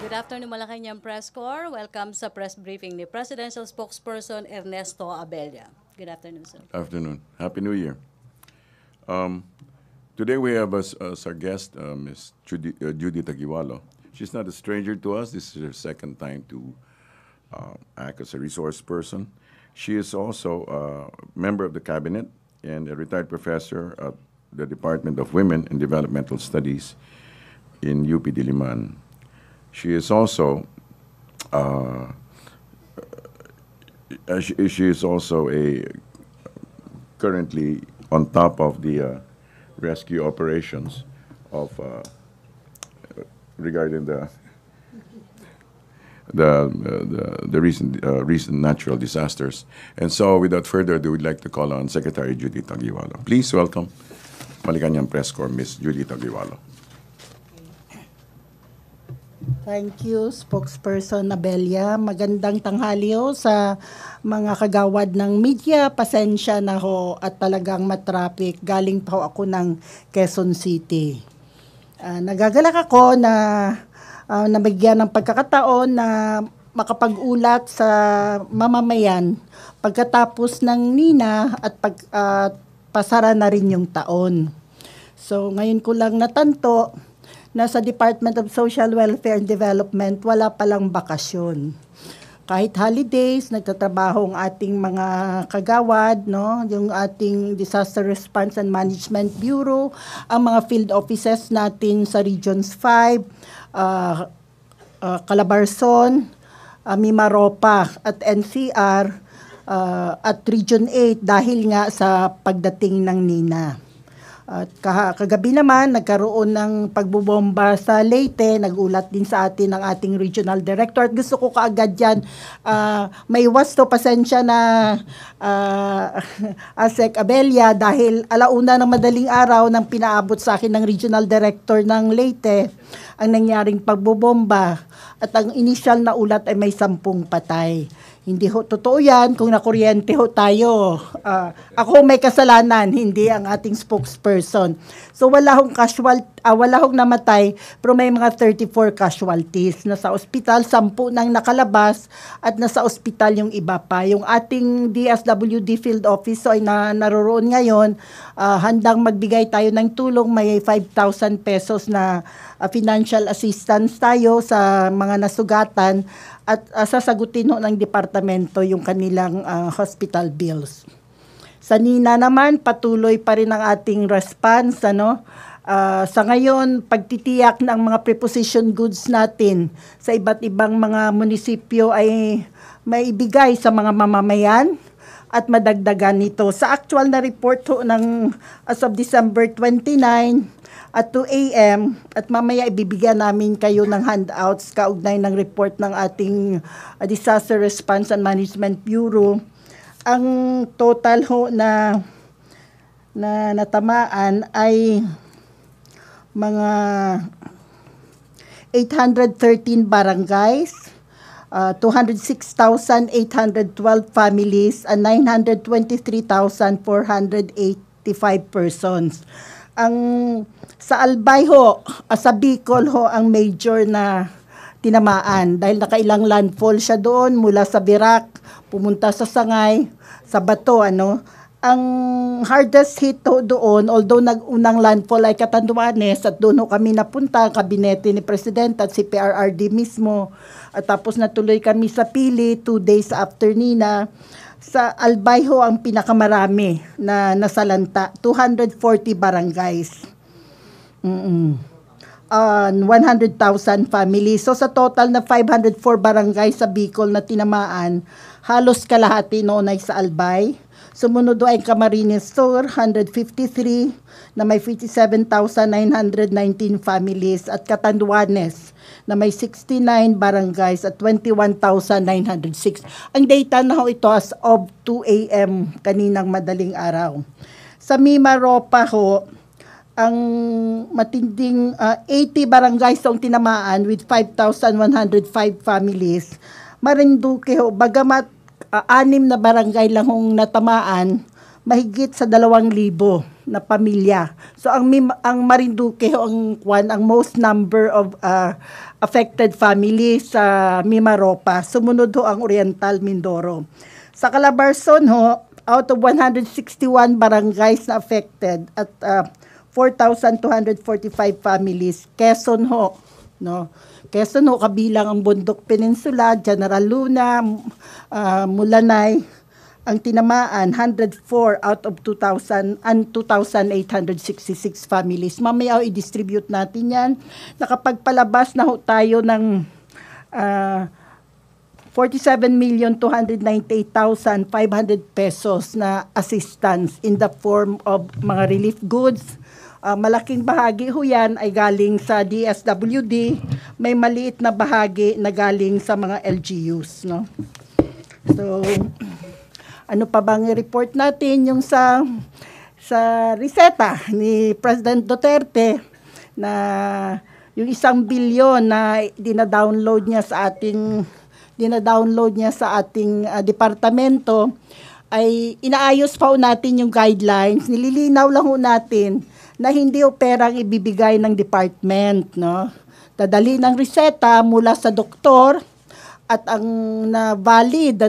Good afternoon, Malacanang Press Corps. Welcome sa press briefing ni Presidential Spokesperson Ernesto Abella. Good afternoon, sir. Afternoon. Happy New Year. Today we have as our guest Ms. Judy Taguiwalo. She's not a stranger to us. This is her second time to act as a resource person. She is also a member of the cabinet and a retired professor at the Department of Women and Developmental Studies in UP Diliman. She is also currently on top of the rescue operations of regarding the recent natural disasters. And so, without further ado, we'd like to call on Secretary Judy Taguiwalo. Please welcome Malacanang Press Corps, Ms. Judy Taguiwalo. Thank you, Spokesperson Abella. Magandang tanghali ho sa mga kagawad ng media. Pasensya na ho at talagang matraffic. Galing pa ho ako ng Quezon City. Nagagalak ako na nabigyan ng pagkakataon na makapag-ulat sa mamamayan pagkatapos ng Nina at pasara na rin yung taon. So ngayon ko lang natanto na sa Department of Social Welfare and Development, wala palang bakasyon. Kahit holidays, nagtatrabaho ang ating mga kagawad, no? Yung ating Disaster Response and Management Bureau, ang mga field offices natin sa Regions 5, Calabarzon, Mimaropa at NCR, at Region 8 dahil nga sa pagdating ng Nina. At kagabi naman, nagkaroon ng pagbubomba sa Leyte. Nagulat din sa atin ang ating regional director. At gusto ko kaagad yan, may wasto pasensya na Asek Abella dahil alauna ng madaling araw nang pinaabot sa akin ng regional director ng Leyte ang nangyaring pagbubomba. At ang initial na ulat ay may 10 patay. Hindi ho totoo yan kung nakuryente ho tayo. Ako may kasalanan, hindi ang ating spokesperson. So wala hong namatay, pero may mga 34 casualties. Nasa ospital, 10 nang nakalabas at nasa ospital yung iba pa. Yung ating DSWD field office ay naroroon ngayon, handang magbigay tayo ng tulong. May 5,000 pesos na financial assistance tayo sa mga nasugatan at sasagutin ho ng departamento yung kanilang hospital bills. Sa Nina naman, patuloy pa rin ang ating response. Sa ngayon, pagtitiyak ng mga preposition goods natin sa iba't ibang mga munisipyo ay maibigay sa mga mamamayan at madagdagan nito. Sa actual na report ho ng as of December 29, at 2 a.m. at mamaya ibibigyan namin kayo ng handouts kaugnay ng report ng ating Disaster Response and Management Bureau. Ang total ho na natamaan ay mga 813 barangays, 206,812 families, and 923,485 persons. Sa Albay ho, sa Bicol ho ang major na tinamaan dahil nakailang landfall siya doon mula sa Virac, pumunta sa Sangay, sa Bato, Ang hardest hit ho doon, although nag-unang landfall ay Catanduanes at doon ho kami napunta, ang kabinete ni Presidente at si PRRD mismo. At tapos natuloy kami sa Pili 2 days after Nina. Sa Albay ho ang pinakamarami na nasalanta, 240 barangays. 100,000 families. So sa total na 504 barangays sa Bicol na tinamaan, halos kalahati noon ay sa Albay. Sumunod ay Camarines Sur, 153 na may 57,919 families at Catanduanes na may 69 barangays at 21,906. Ang data na ho ito as of 2 a.m. kaninang madaling araw. Sa Mimaropa ho, ang matinding 80 barangays ang tinamaan with 5,105 families. Marinduque ho, bagamat 6 na barangay lang hong natamaan, mahigit sa 2,000 na pamilya. So ang Marinduque ho ang most number of affected families sa Mimaropa. Sumunod ho ang Oriental Mindoro. Sa Calabarzon ho, out of 161 barangays na affected at 4,245 families. Quezon ho, no? Quezon ho kabilang ang Bundok Peninsula, General Luna, Mulanay, ang tinamaan 104 out of 2,000 and 2,866 families. Mamaya i-distribute natin yan. Nakapagpalabas na ho tayo ng 47,298,500 pesos na assistance in the form of mga relief goods. Malaking bahagi ho yan ay galing sa DSWD. May maliit na bahagi na galing sa mga LGUs. No? So, ano pa bang i-report natin yung sa reseta ni President Duterte na yung 1 bilyon na dina-download niya sa ating departamento ay inaayos pa ho natin yung guidelines. Nililinaw lang ho natin na hindi ho perang ibibigay ng department, no? Dadali ng reseta mula sa doktor at ang na valid,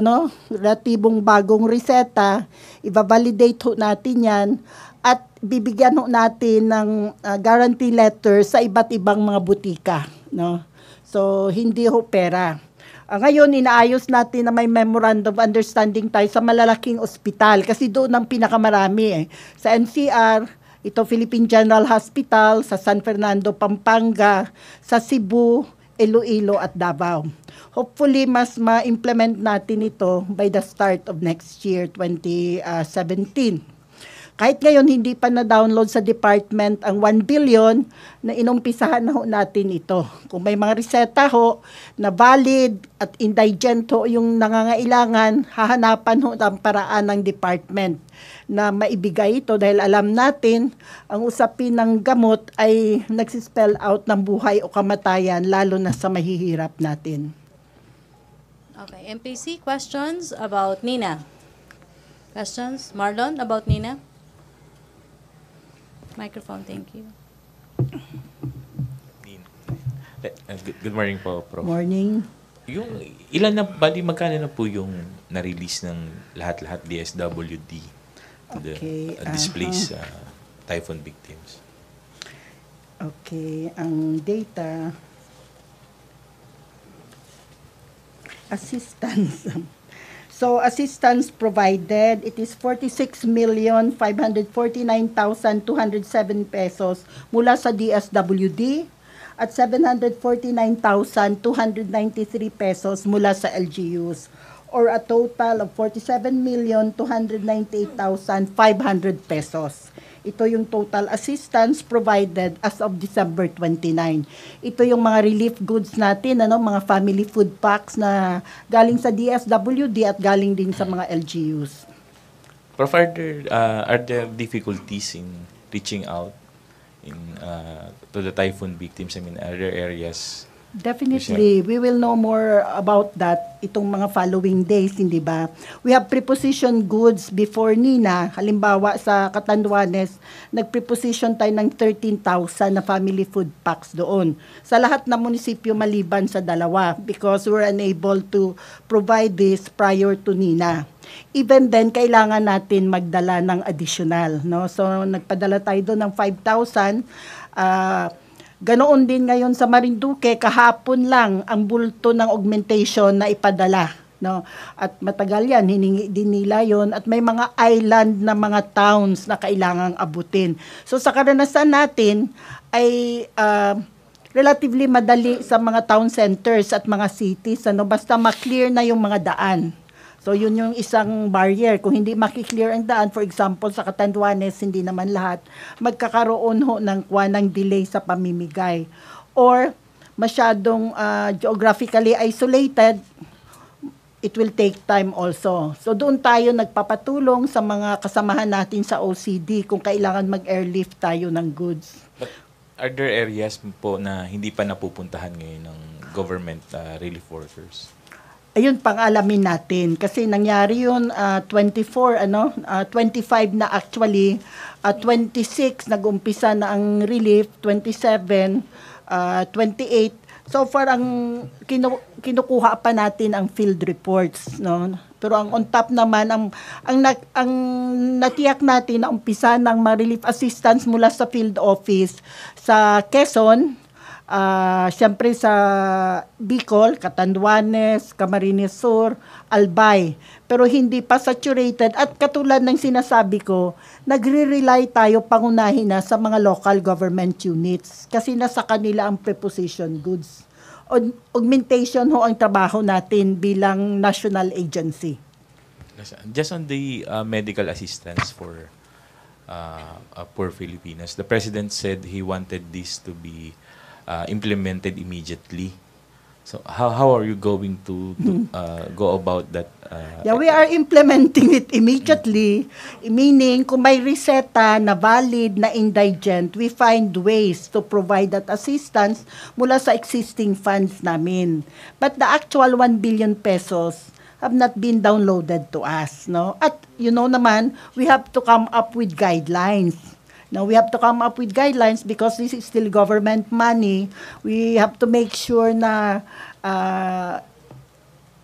relatibong bagong reseta, i-validate ho natin yan at bibigyan ho natin ng guarantee letter sa iba't ibang mga butika, no? So hindi ho pera. Ngayon inaayos natin na may memorandum of understanding tayo sa malalaking ospital kasi doon ang pinakamarami Sa NCR, ito Philippine General Hospital, sa San Fernando, Pampanga, sa Cebu, Iloilo at Davao. Hopefully, mas ma-implement natin ito by the start of next year, 2017. Kahit ngayon, hindi pa na-download sa department ang 1 billion na inumpisahan na ho natin ito. Kung may mga reseta ho na valid at indigent ho yung nangangailangan, hahanapan ho ang paraan ng department na maibigay ito dahil alam natin ang usapin ng gamot ay nagsispell out ng buhay o kamatayan lalo na sa mahihirap natin. Okay, MPC, questions about Nina? Questions? Marlon, about Nina? Microphone, thank you. Good morning po, Prof. Morning. Yung magkano na po yung na-release ng lahat-lahat DSWD to the displaced typhoon victims? Okay, ang data assistance. So, assistance provided, it is 46,549,207 pesos mula sa DSWD at 749,293 pesos mula sa LGUs or a total of 47,298,500 pesos. Ito yung total assistance provided as of December 29. Ito yung mga relief goods natin, mga family food packs na galing sa DSWD at galing din sa mga LGUs. Prof, are there difficulties in reaching out to the typhoon victims? I mean, are there areas? Definitely. We will know more about that itong mga following days, hindi ba? We have preposition goods before Nina. Halimbawa sa Catanduanes, nag-preposition tayo ng 13,000 na family food packs doon. Sa lahat ng munisipyo maliban sa dalawa because we're unable to provide this prior to Nina. Even then, kailangan natin magdala ng additional, no? So, nagpadala tayo doon ng 5,000. Ganoon din ngayon sa Marinduque, kahapon lang ang bulto ng augmentation na ipadala, no? At matagal yan, hiningi din nila yon at may mga island na mga towns na kailangang abutin. So sa karanasan natin ay relatively madali sa mga town centers at mga cities, basta ma-clear na yung mga daan. So yun yung isang barrier. Kung hindi makiklear ang daan, for example, sa Catanduanes, hindi naman lahat, magkakaroon ho ng delay sa pamimigay. Or masyadong geographically isolated, it will take time also. So doon tayo nagpapatulong sa mga kasamahan natin sa OCD kung kailangan mag-airlift tayo ng goods. But are there areas po na hindi pa napupuntahan ngayon ng government relief workers? ayun pang alamin natin kasi nangyari yun 25 na actually, 26 nag-umpisa na ang relief, 27, 28. So far ang kinukuha pa natin ang field reports, no. Pero ang on top naman ang natiyak natin na umpisa ng mga relief assistance mula sa field office sa Quezon, siyempre sa Bicol, Catanduanes, Camarines Sur, Albay. Pero hindi pa saturated at katulad ng sinasabi ko, nagre-rely tayo pangunahin na sa mga local government units kasi nasa kanila ang preposition goods. Augmentation ho ang trabaho natin bilang national agency. Just on the medical assistance for poor Filipinas, the President said he wanted this to be implemented immediately. So how are you going to go about that? Yeah, we are implementing it immediately. Meaning, kung may reseta na valid, na indigent, we find ways to provide that assistance mula sa existing funds namin. But the actual 1 billion pesos have not been downloaded to us, no? At you know naman, we have to come up with guidelines. Now, we have to come up with guidelines because this is still government money. We have to make sure na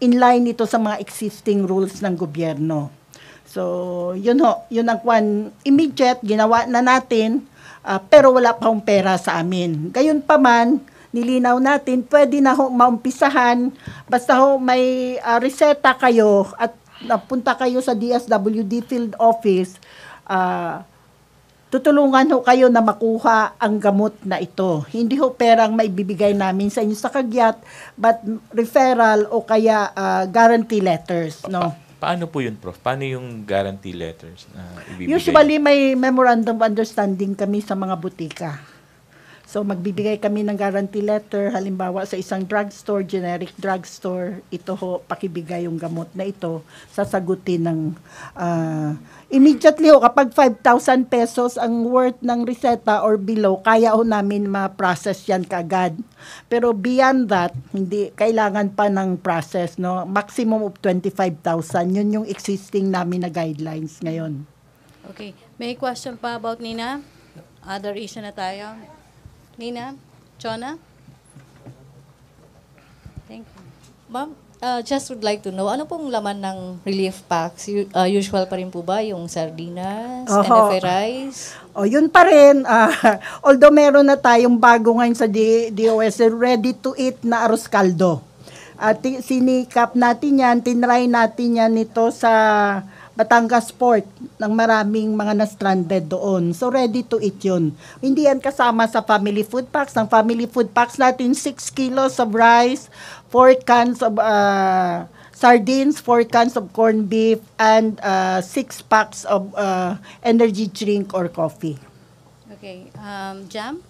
in line ito sa mga existing rules ng gobyerno. So, yun ang immediate, ginawa na natin, pero wala pa hong pera sa amin. Gayon pa man, nilinaw natin, pwede na ho maumpisahan, basta ho may reseta kayo at napunta kayo sa DSWD field office, tutulungan ho kayo na makuha ang gamot na ito. Hindi ho perang maibibigay namin sa inyo sa kagyat, but referral o kaya guarantee letters, no? Paano po yun, Prof? Paano yung guarantee letters na ibibigay? Usually may memorandum of understanding kami sa mga butika. So magbibigay kami ng guarantee letter, halimbawa sa isang drugstore, generic drugstore, ito ho, pakibigay yung gamot na ito, sasagutin ng immediately ho, kapag 5,000 pesos ang worth ng reseta or below, kaya ho namin ma-process yan kaagad. Pero beyond that, hindi, kailangan pa ng process, no? Maximum of 25,000, yun yung existing namin na guidelines ngayon. Okay. May question pa about Nina? Other issue na tayo. Nina? Chona? Thank you. Ma'am, just would like to know, ano pong laman ng relief packs? Usual pa rin po ba yung sardinas, NFA rice? O, yun pa rin. Although meron na tayong bago ngayon sa DOS, ready to eat na arroz caldo. Sinikap natin yan, tinry natin yan ito sa Batangas Port ng maraming mga na-stranded doon. So, ready to eat yun. Hindi yan kasama sa family food packs. Ang family food packs natin, 6 kilos of rice, 4 cans of sardines, 4 cans of corned beef, and 6 packs of energy drink or coffee. Okay. Jam?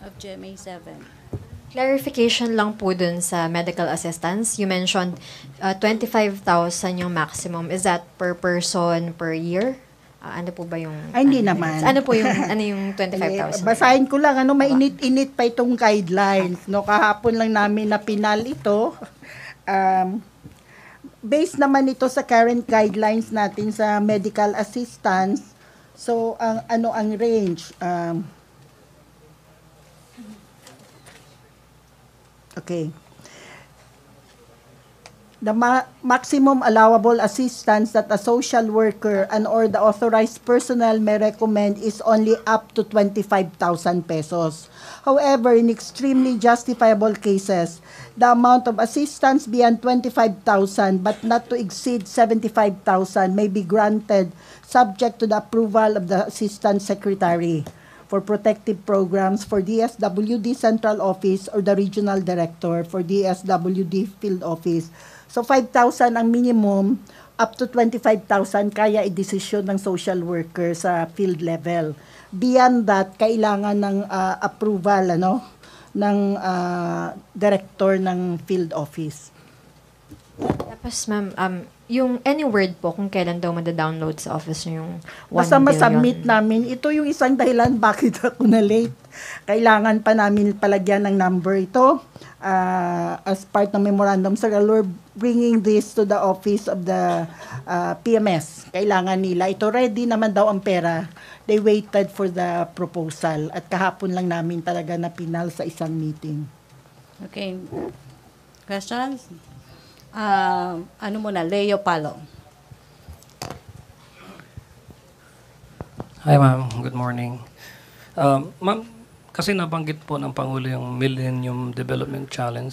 Of GMA 7. Clarification lang po dun sa medical assistance. You mentioned 25,000 yung maximum. Is that per person per year? Ano po ba yung... Ay, hindi naman. Ano po yung, ano yung 25,000? Basahin ko lang, mainit-init pa itong guidelines. No, kahapon lang namin na pinal ito. Based naman ito sa current guidelines natin sa medical assistance. So, ang range? Okay. The maximum allowable assistance that a social worker and or the authorized personnel may recommend is only up to 25,000 pesos. However, in extremely justifiable cases, the amount of assistance beyond 25,000 but not to exceed 75,000 may be granted subject to the approval of the Assistant Secretary for Protective Programs for DSWD Central Office or the Regional Director for DSWD Field Office. So 5,000 ang minimum, up to 25,000 kaya i-desisyon ng social worker sa field level. Beyond that, kailangan ng approval ng director ng field office. Tapos ma'am, yung any word po kung kailan daw mada-download sa office nyo yung 1 Basta billion. masubmit namin. Ito yung isang dahilan bakit ako na late. Kailangan pa namin palagyan ng number ito as part ng memorandum. Sir, we're bringing this to the office of the PMS. Kailangan nila. Ito ready naman daw ang pera. They waited for the proposal. At kahapon lang namin talaga na pinal sa isang meeting. Okay. Questions? Ano muna, Leo Palo. Hi ma'am, good morning. Ma'am, kasi nabanggit po ng Pangulo yung Millennium Development Challenge.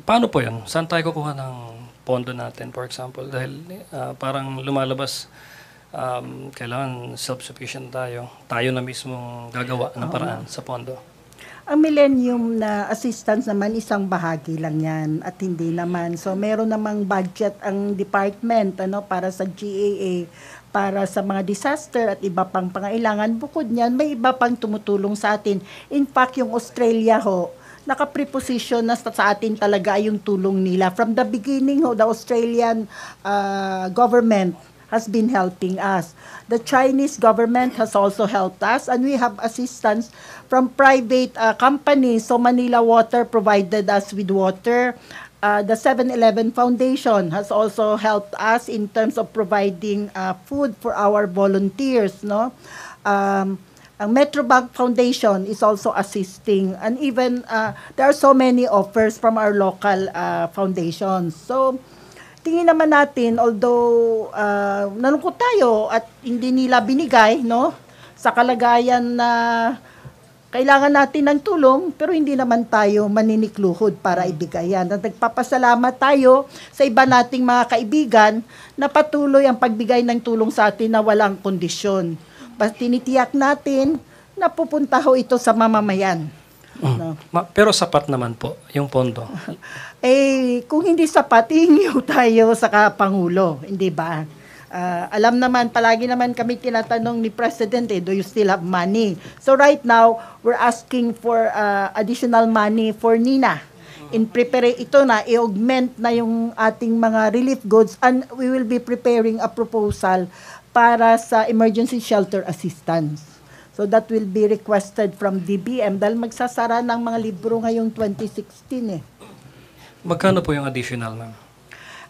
Paano po yan? Saan tayo kukuha ng pondo natin, for example? Dahil parang lumalabas, kailangan self-sufficient tayo. Tayo na mismong gagawa ng paraan sa pondo. Ang Millennium na assistance naman, isang bahagi lang yan at hindi naman. So, meron namang budget ang department para sa GAA, para sa mga disaster at iba pang pangailangan. Bukod niyan, may iba pang tumutulong sa atin. In fact, yung Australia naka-preposition na sa atin talaga yung tulong nila. From the beginning the Australian government has been helping us. The Chinese government has also helped us, and we have assistance from private companies. So Manila Water provided us with water. The 7-Eleven Foundation has also helped us in terms of providing food for our volunteers. Ang Metrobank Foundation is also assisting, and even there are so many offers from our local foundations. So tingin naman natin, although nalungkot tayo at hindi nila binigay, sa kalagayan na kailangan natin ng tulong, pero hindi naman tayo maninikluhod para ibigay yan. At nagpapasalamat tayo sa iba nating mga kaibigan na patuloy ang pagbigay ng tulong sa atin na walang kondisyon. Basta tinitiyak natin na pupunta ito sa mamamayan. No? Pero sapat naman po yung pondo. Kung hindi sapat, hihingi tayo sa Pangulo, hindi ba? Alam naman, palagi naman kami tinatanong ni President, do you still have money? So right now, we're asking for additional money for NINA. Ito na, i-augment na yung ating mga relief goods, and we will be preparing a proposal para sa emergency shelter assistance. So that will be requested from DBM dahil magsasara ng mga libro ngayong 2016 Magkano po yung additional, ma'am?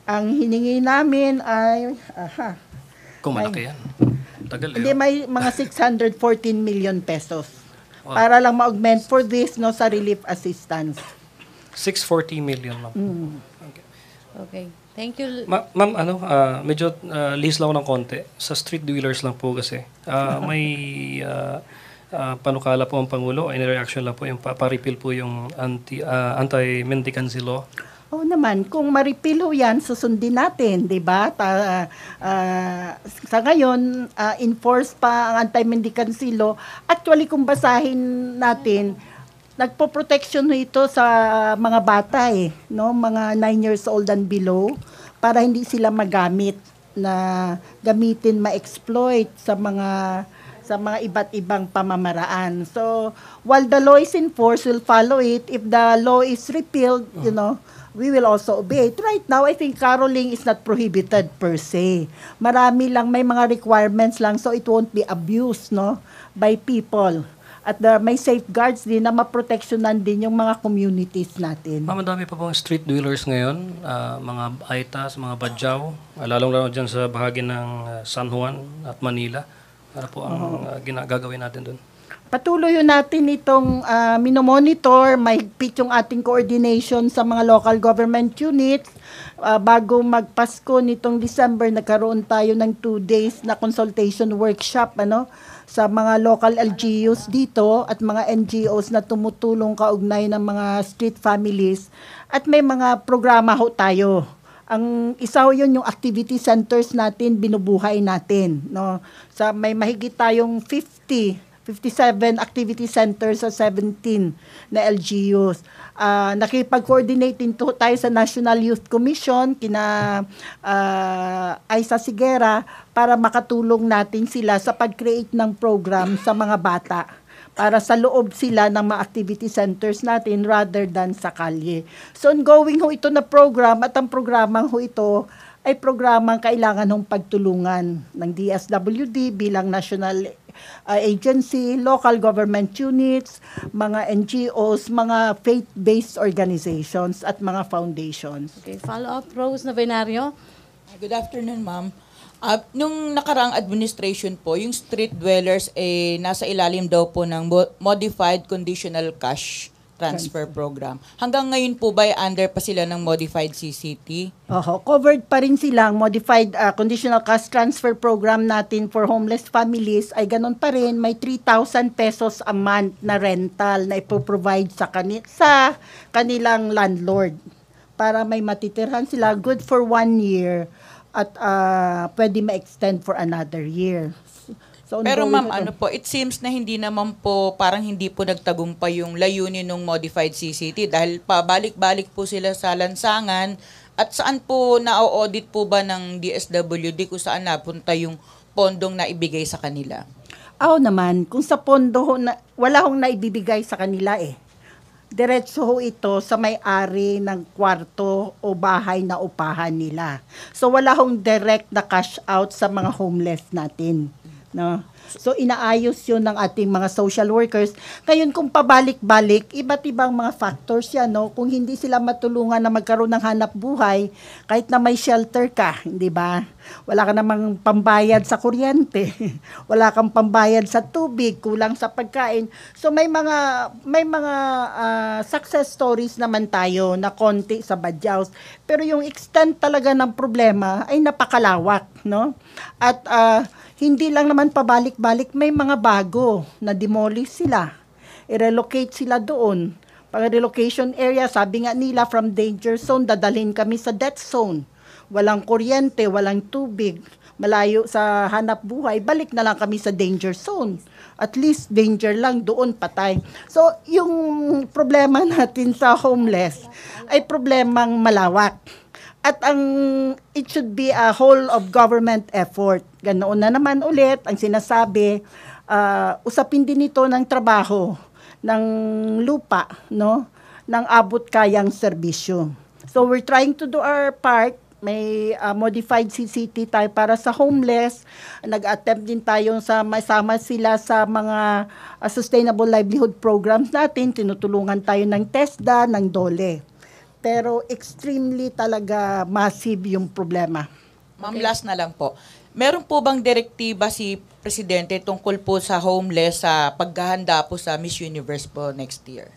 Ang hiningi namin ay, Kung malaki yan. Tagal hindi, may mga 614 million pesos. Para lang ma-augment for this sa relief assistance. 640 million, ma'am. Okay. Thank you. Ma'am, medyo list lang ako ng konti. Sa street dwellers lang po kasi. May panukala po ang Pangulo. In reaction lang po yung pa-repeal po yung anti-mendicancy law. Oo naman, kung maripilo yan, susundin natin, di ba? Sa ngayon, enforce pa ang anti-mendicancy law. Actually, kung basahin natin, nagpo-protection ito sa mga bata mga 9 years old and below, para hindi sila magamit na gamitin, ma-exploit sa mga iba't ibang pamamaraan. So, while the law is enforced, we'll follow it. If the law is repealed, we will also obey it. Right now, I think caroling is not prohibited per se. Marami lang, may mga requirements lang, so it won't be abused by people. At may safeguards din na maproteksyonan din yung mga communities natin. Madami pa pong street dwellers ngayon, mga Aitas, mga Badyaw, lalong-lalo dyan sa bahagi ng San Juan at Manila. Ano po ang gagawin natin doon? Patuloy natin itong minomonitor, mahigpit yung ating coordination sa mga local government units. Bago magpasko nitong December, nagkaroon tayo ng 2 days na consultation workshop sa mga local LGUs dito at mga NGOs na tumutulong kaugnay ng mga street families. At may mga programa tayo. Ang isa yun yung activity centers natin, binubuhay natin. May mahigit tayong 57 activity centers sa 17 na LGUs. Nakipag-coordinate din tayo sa National Youth Commission, kina Aisa Sigera, para makatulong natin sila sa pag-create ng program sa mga bata para sa loob sila ng mga activity centers natin rather than sa kalye. So ongoing ho ito na program at ang programang ho ito ay programang kailangan hong pagtulungan ng DSWD bilang national agency, local government units, mga NGOs, mga faith-based organizations at mga foundations. Okay, follow-up, Rose Novenario. Good afternoon, ma'am. Nung nakaraang administration po, yung street dwellers nasa ilalim daw po ng Modified Conditional Cash Transfer Program. Hanggang ngayon po ba under pa sila ng Modified CCT? Covered pa rin silang Modified Conditional Cash Transfer Program natin for homeless families ay ganun pa rin. May 3,000 pesos a month na rental na ipoprovide sa kanilang landlord para may matitirhan sila good for 1 year at pwede ma-extend for another year. So, pero ma'am, it seems na hindi naman po, parang hindi po nagtagumpay yung layunin ng Modified CCT dahil pabalik-balik po sila sa lansangan. At saan po na-audit po ba ng DSWD kung saan napunta yung pondong na ibigay sa kanila? Naman, kung sa pondo, wala hong naibibigay sa kanila diretso ho ito sa may-ari ng kwarto o bahay na upahan nila. So wala hong direct na cash out sa mga homeless natin, no? So inaayos 'yun ng ating mga social workers. Ngayon kung pabalik-balik, iba't ibang mga factors 'yan, no? Kung hindi sila matulungan na magkaroon ng hanap buhay, kahit na may shelter ka, hindi ba? Wala ka namang pambayad sa kuryente. Wala kang pambayad sa tubig, kulang sa pagkain. So may mga success stories naman tayo na konti sa Badyaws. Pero yung extent talaga ng problema ay napakalawak, no? At hindi lang naman pabalik-balik, may mga bago na demolish sila. I-relocate sila doon. Pag relocation area, sabi nga nila from danger zone, dadalhin kami sa death zone. Walang kuryente, walang tubig, malayo sa hanap buhay, balik na lang kami sa danger zone. At least danger lang, doon patay. So, yung problema natin sa homeless ay problemang malawak. At it should be a whole of government effort. Ganoon na naman ulit ang sinasabi, usapin din ito ng trabaho, ng lupa, no? Ng abot kayang serbisyo. So we're trying to do our part. May modified CCT tayo para sa homeless. Nag-attempt din tayo sa masama sila sa mga sustainable livelihood programs natin. Tinutulungan tayo ng TESDA, ng DOLE. Pero extremely talaga massive yung problema. Ma'am, last na lang po. Meron po bang direktiba si Presidente tungkol po sa homeless sa paghahanda po sa Miss Universe po next year?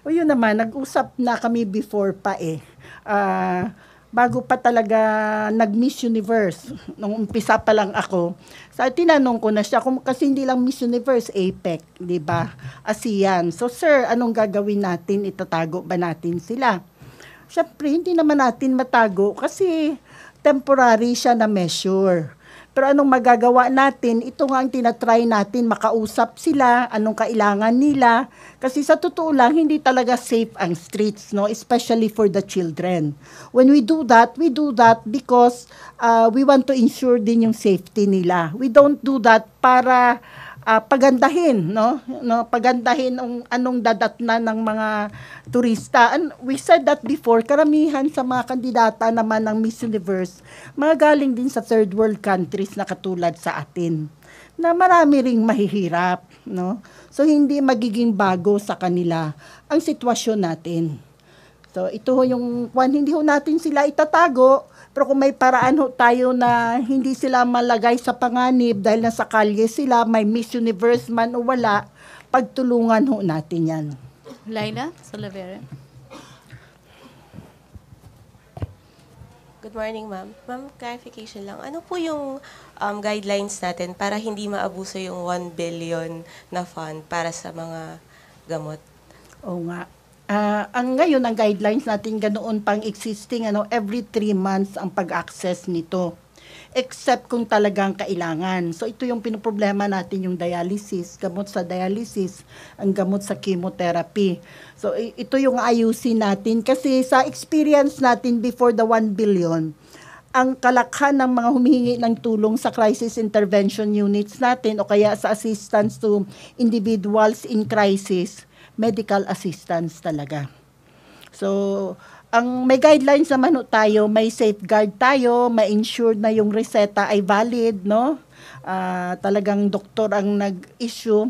O yun naman, nag-usap na kami before pa bago pa talaga nag-Miss Universe, nung umpisa pa lang ako, tinanong ko na siya, kasi hindi lang Miss Universe, APEC, di ba? ASEAN. So, sir, anong gagawin natin? Itatago ba natin sila? Siyempre, hindi naman natin matago kasi temporary siya na measure. Pero anong magagawa natin? Ito nga ang tinatry natin, makausap sila, anong kailangan nila. Kasi sa totoo lang, hindi talaga safe ang streets, no? Especially for the children. When we do that because we want to ensure din yung safety nila. We don't do that para pagandahin, no? Pagandahin ang anong dadatnan ng mga turista. And we said that before, karamihan sa mga kandidata naman ng Miss Universe, mga galing din sa third world countries na katulad sa atin, na marami ring mahihirap, no? So hindi magiging bago sa kanila ang sitwasyon natin. So ito yung hindi ho natin sila itatago. Pero kung may paraan ho tayo na hindi sila malagay sa panganib dahil nasa kalye sila, may Miss Universe man o wala, pagtulungan ho natin yan. Laila Salavera. Good morning, ma'am. Ma'am, clarification lang. Ano po yung guidelines natin para hindi maabuso yung 1 billion na fund para sa mga gamot? Oo nga. Ang ngayon, ang guidelines natin ganoon pang existing, every 3 months ang pag-access nito. Except kung talagang kailangan. So ito yung pinoproblema natin, yung dialysis, gamot sa dialysis, ang gamot sa chemotherapy. So ito yung ayusin natin kasi sa experience natin before the 1 billion, ang kalakhan ng mga humihingi ng tulong sa crisis intervention units natin o kaya sa assistance to individuals in crisis, medical assistance talaga. So, ang may guidelines naman tayo, may safeguard tayo, may ensure na yung reseta ay valid, no? Talagang doktor ang nag-issue.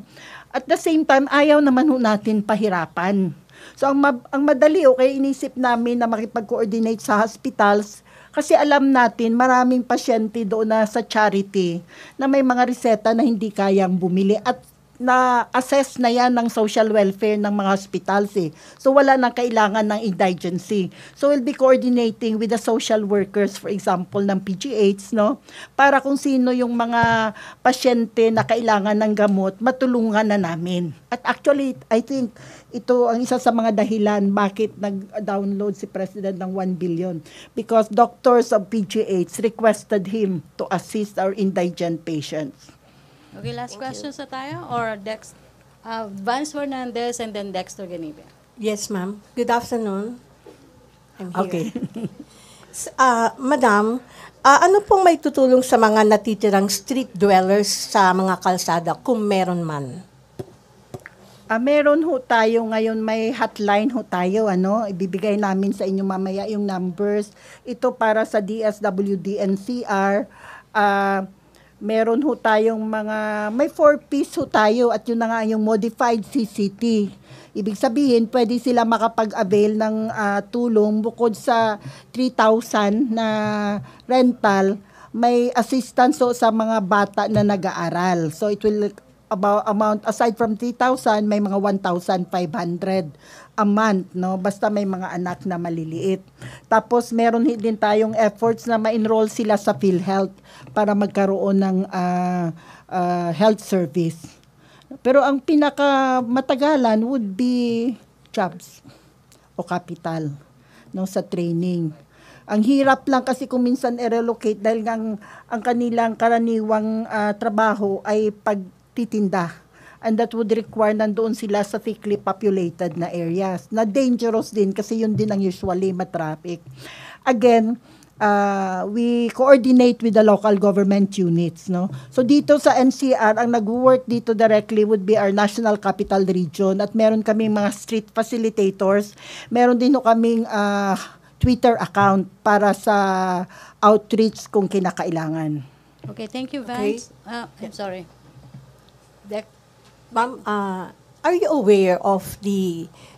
At the same time, ayaw naman natin pahirapan. So, ang madali, okay, inisip namin na makipag-coordinate sa hospitals kasi alam natin maraming pasyente doon na sa charity na may mga reseta na hindi kayang bumili at na-assess na yan ng social welfare ng mga hospitals eh. So wala nang kailangan ng indigency. So we'll be coordinating with the social workers, for example, ng PGH, no? Para kung sino yung mga pasyente na kailangan ng gamot, matulungan na namin. At actually, I think ito ang isa sa mga dahilan bakit nag-download si President ng 1 billion. Because doctors of PGH requested him to assist our indigent patients. Okay, last question sa tayo or Vance Fernandez and then Dexter Ganibia. Yes, ma'am. Good afternoon. I'm here. Okay. Madam, ano pong may tutulong sa mga natitirang street dwellers sa mga kalsada kung meron man? Meron ho tayo ngayon, may hotline ho tayo, ibibigay namin sa inyo mamaya yung numbers. Ito para sa DSWD NCR. Meron ho tayong may 4-piece ho tayo at yun na nga yung modified CCT. Ibig sabihin, pwede sila makapag-avail ng tulong bukod sa 3,000 na rental, may assistance ho sa mga bata na nag-aaral. So it will amount, aside from 3,000, may mga 1,500 a month, no? Basta may mga anak na maliliit. Tapos meron din tayong efforts na ma-enroll sila sa PhilHealth para magkaroon ng health service. Pero ang pinakamatagalan would be jobs o capital, no, sa training. Ang hirap lang kasi kung minsan i-relocate dahil ang kanilang karaniwang trabaho ay pagtitinda. And that would require nandoon sila sa thickly populated na areas. Na dangerous din kasi yun din ang usually matraffic. Again, we coordinate with the local government units, no? So dito sa NCR, ang nag-work dito directly would be our National Capital Region at meron kaming mga street facilitators. Meron din kaming Twitter account para sa outreach kung kinakailangan. Okay, thank you, Vance. I'm sorry. Ma'am, are you aware of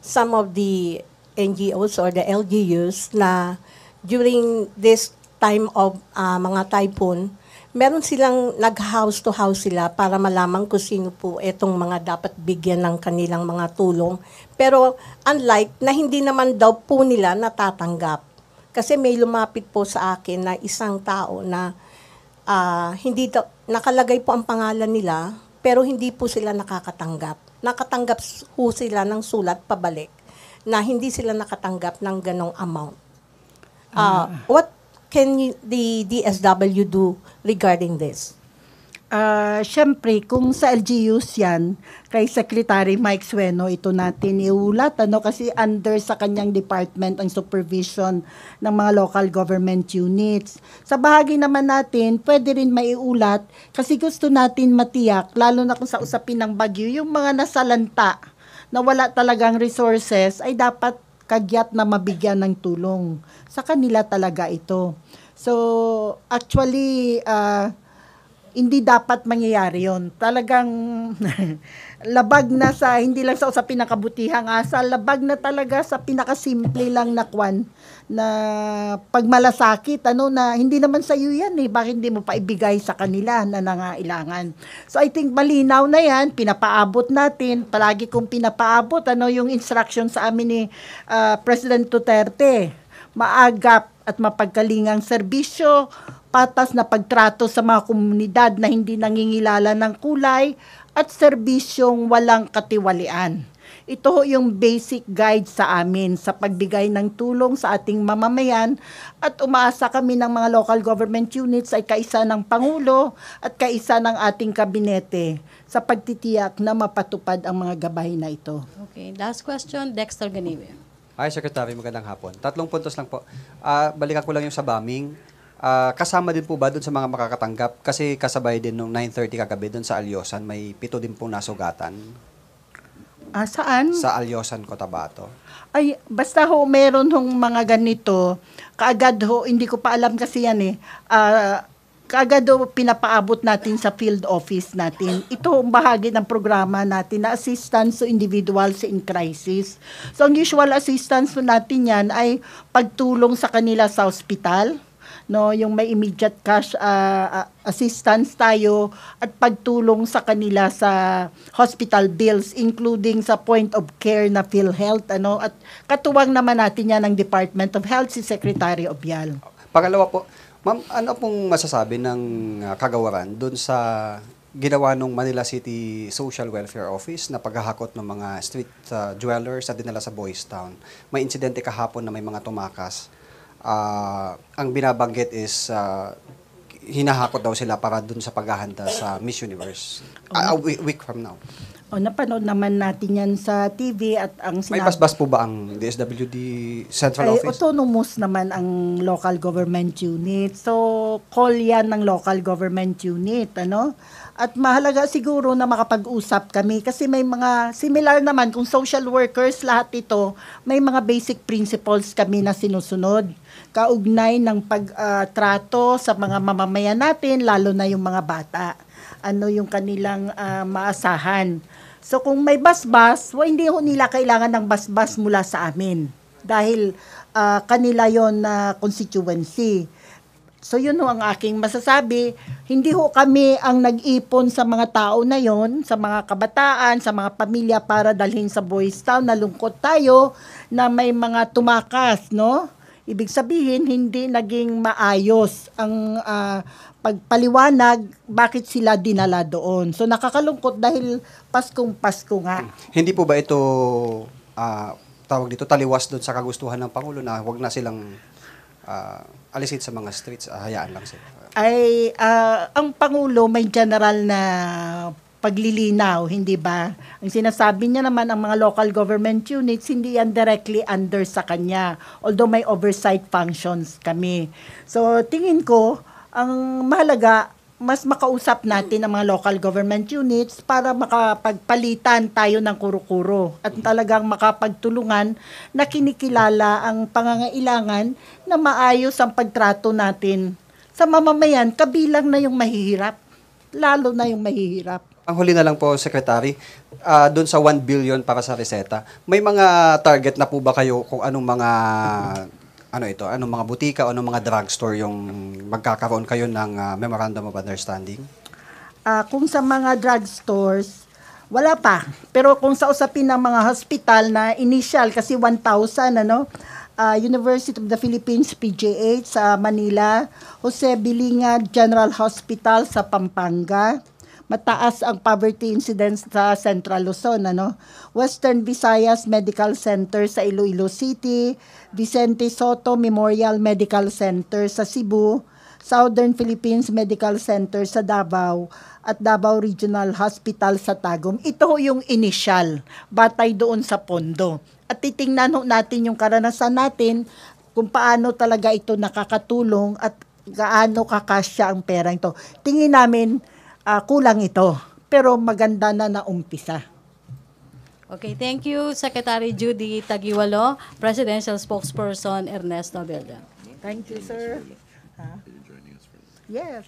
some of the NGOs or the LGUs na during this time of mga typhoon, meron silang nag-house to house sila para malaman kung sino po itong mga dapat bigyan ng kanilang mga tulong. Pero unlike na hindi naman daw po nila natatanggap. Kasi may lumapit po sa akin na isang tao na hindi nakalagay po ang pangalan nila, pero hindi po sila nakakatanggap. Nakatanggap po sila ng sulat pabalik na hindi sila nakatanggap ng ganong amount. What can the DSW do regarding this? Siyempre, kung sa LGUs yan, kay Secretary Mike Sueno, ito natin iulat, kasi under sa kanyang department ang supervision ng mga local government units. Sa bahagi naman natin, pwede rin maiulat kasi gusto natin matiyak, lalo na kung sa usapin ng bagyo, yung mga nasalanta na wala talagang resources ay dapat kagyat na mabigyan ng tulong. Sa kanila talaga ito. So, actually, hindi dapat mangyayari yon. Talagang labag na sa, hindi lang sa usapin ng kabutihang asa, labag na talaga sa pinakasimple lang na na pagmalasakit, na hindi naman sa iyo yan bakit hindi mo pa ibigay sa kanila na nangailangan. So I think malinaw na yan, pinapaabot natin, palagi kong pinapaabot, yung instruction sa amin ni President Duterte, maagap at mapagkalingang serbisyo, patas na pagtrato sa mga komunidad na hindi nangingilala ng kulay at serbisyong walang katiwalian. Ito yung basic guide sa amin sa pagbigay ng tulong sa ating mamamayan at umaasa kami ng mga local government units ay kaisa ng Pangulo at kaisa ng ating kabinete sa pagtitiyak na mapatupad ang mga gabay na ito. Okay, last question, Dexter Ganibia. Hi, Secretary. Magandang hapon. 3 puntos lang po. Balikan ko lang yung sa bombing. Kasama din po ba doon sa mga makakatanggap? Kasi kasabay din nung 9:30 kagabi doon sa Alyosan, may 7 din pong nasugatan. Saan? Sa Alyosan, Cotabato. Ay, basta ho, meron hong mga ganito, kaagad ho, hindi ko pa alam kasi yan eh, kaagad ho, pinapaabot natin sa field office natin. Ito ang bahagi ng programa natin na assistance to individuals in crisis. So, ang usual assistance natin yan ay pagtulong sa kanila sa hospital, no, yung may immediate cash assistance tayo at pagtulong sa kanila sa hospital bills including sa point of care na PhilHealth at katuwang naman natin yan ng Department of Health si Secretary Obial. Pangalawa po, ma'am, ano pong masasabi ng kagawaran doon sa ginawa ng Manila City Social Welfare Office na paghahakot ng mga street dwellers at dinala sa Boys Town? May insidente kahapon na may mga tumakas. Ang binabanggit is hinahakot daw sila para dun sa paghahanda sa Miss Universe. A week from now. Napanood naman natin yan sa TV at ang May basbas po ba ang DSWD Central Office? Autonomous naman ang local government unit. So, call yan ng local government unit, At mahalaga siguro na makapag-usap kami kasi may mga similar naman kung social workers, lahat ito, may mga basic principles kami na sinusunod. Kaugnay ng pagtrato sa mga mamamayan natin, lalo na yung mga bata. Ano yung kanilang maasahan. So kung may basbas, hindi ho nila kailangan ng basbas mula sa amin. Dahil kanila yon na constituency. So yun ho ang aking masasabi. Hindi ho kami ang nag-ipon sa mga tao na yon, sa mga kabataan, sa mga pamilya para dalhin sa Boys Town. Nalungkot tayo na may mga tumakas, no? Ibig sabihin, hindi naging maayos ang pagpaliwanag bakit sila dinala doon. So nakakalungkot dahil Paskong Pasko nga. Hindi po ba ito, tawag dito, taliwas doon sa kagustuhan ng Pangulo na wag na silang alisin sa mga streets, hayaan lang sila? Ang Pangulo may general na paglilinaw, hindi ba? Ang sinasabi niya naman, ang mga local government units, hindi yan directly under sa kanya. Although may oversight functions kami. So, tingin ko, ang mahalaga, mas makausap natin ang mga local government units para makapagpalitan tayo ng kuro-kuro at talagang makapagtulungan na kinikilala ang pangangailangan na maayos ang pagtrato natin sa mamamayan, kabilang na yung mahihirap, lalo na yung mahihirap. Ang huli na lang po, Secretary, doon sa 1 billion para sa reseta, may mga target na po ba kayo kung anong mga anong mga butika o anong mga drugstore yung magkakaroon kayo ng Memorandum of Understanding? Kung sa mga drugstores, wala pa. Pero kung sa usapin ng mga hospital na initial, kasi 1,000, University of the Philippines, PGH sa Manila, Jose Bilinga General Hospital sa Pampanga, mataas ang poverty incidence sa Central Luzon, Western Visayas Medical Center sa Iloilo City, Vicente Soto Memorial Medical Center sa Cebu, Southern Philippines Medical Center sa Davao, at Davao Regional Hospital sa Tagum. Ito yung initial, batay doon sa pondo. At titingnan natin yung karanasan natin kung paano talaga ito nakakatulong at gaano kakasya ang pera ito. Tingin namin, kulang ito, pero maganda na naumpisa. Okay, thank you, Secretary Judy Taguiwalo, Presidential Spokesperson Ernesto Abelda. Thank you, sir. Yes.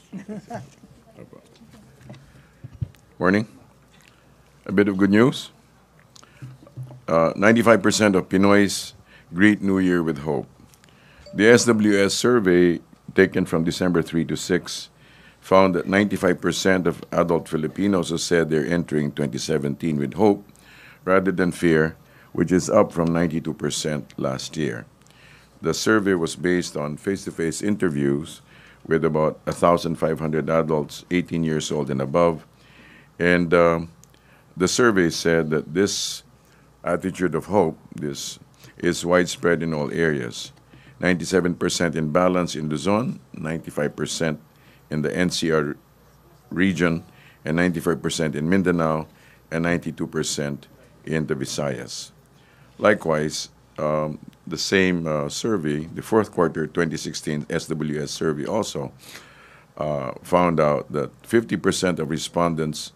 Morning. A bit of good news. 95% of Pinoys greet New Year with hope. The SWS survey taken from December 3 to 6 found that 95% of adult Filipinos have said they're entering 2017 with hope rather than fear, which is up from 92% last year. The survey was based on face-to-face interviews with about 1,500 adults 18 years old and above. And the survey said that this attitude of hope, this is widespread in all areas. 97% in balance in Luzon, 95% in the NCR region, and 95% in Mindanao, and 92% in the Visayas. Likewise, the same survey, the fourth quarter 2016 SWS survey also found out that 50% of respondents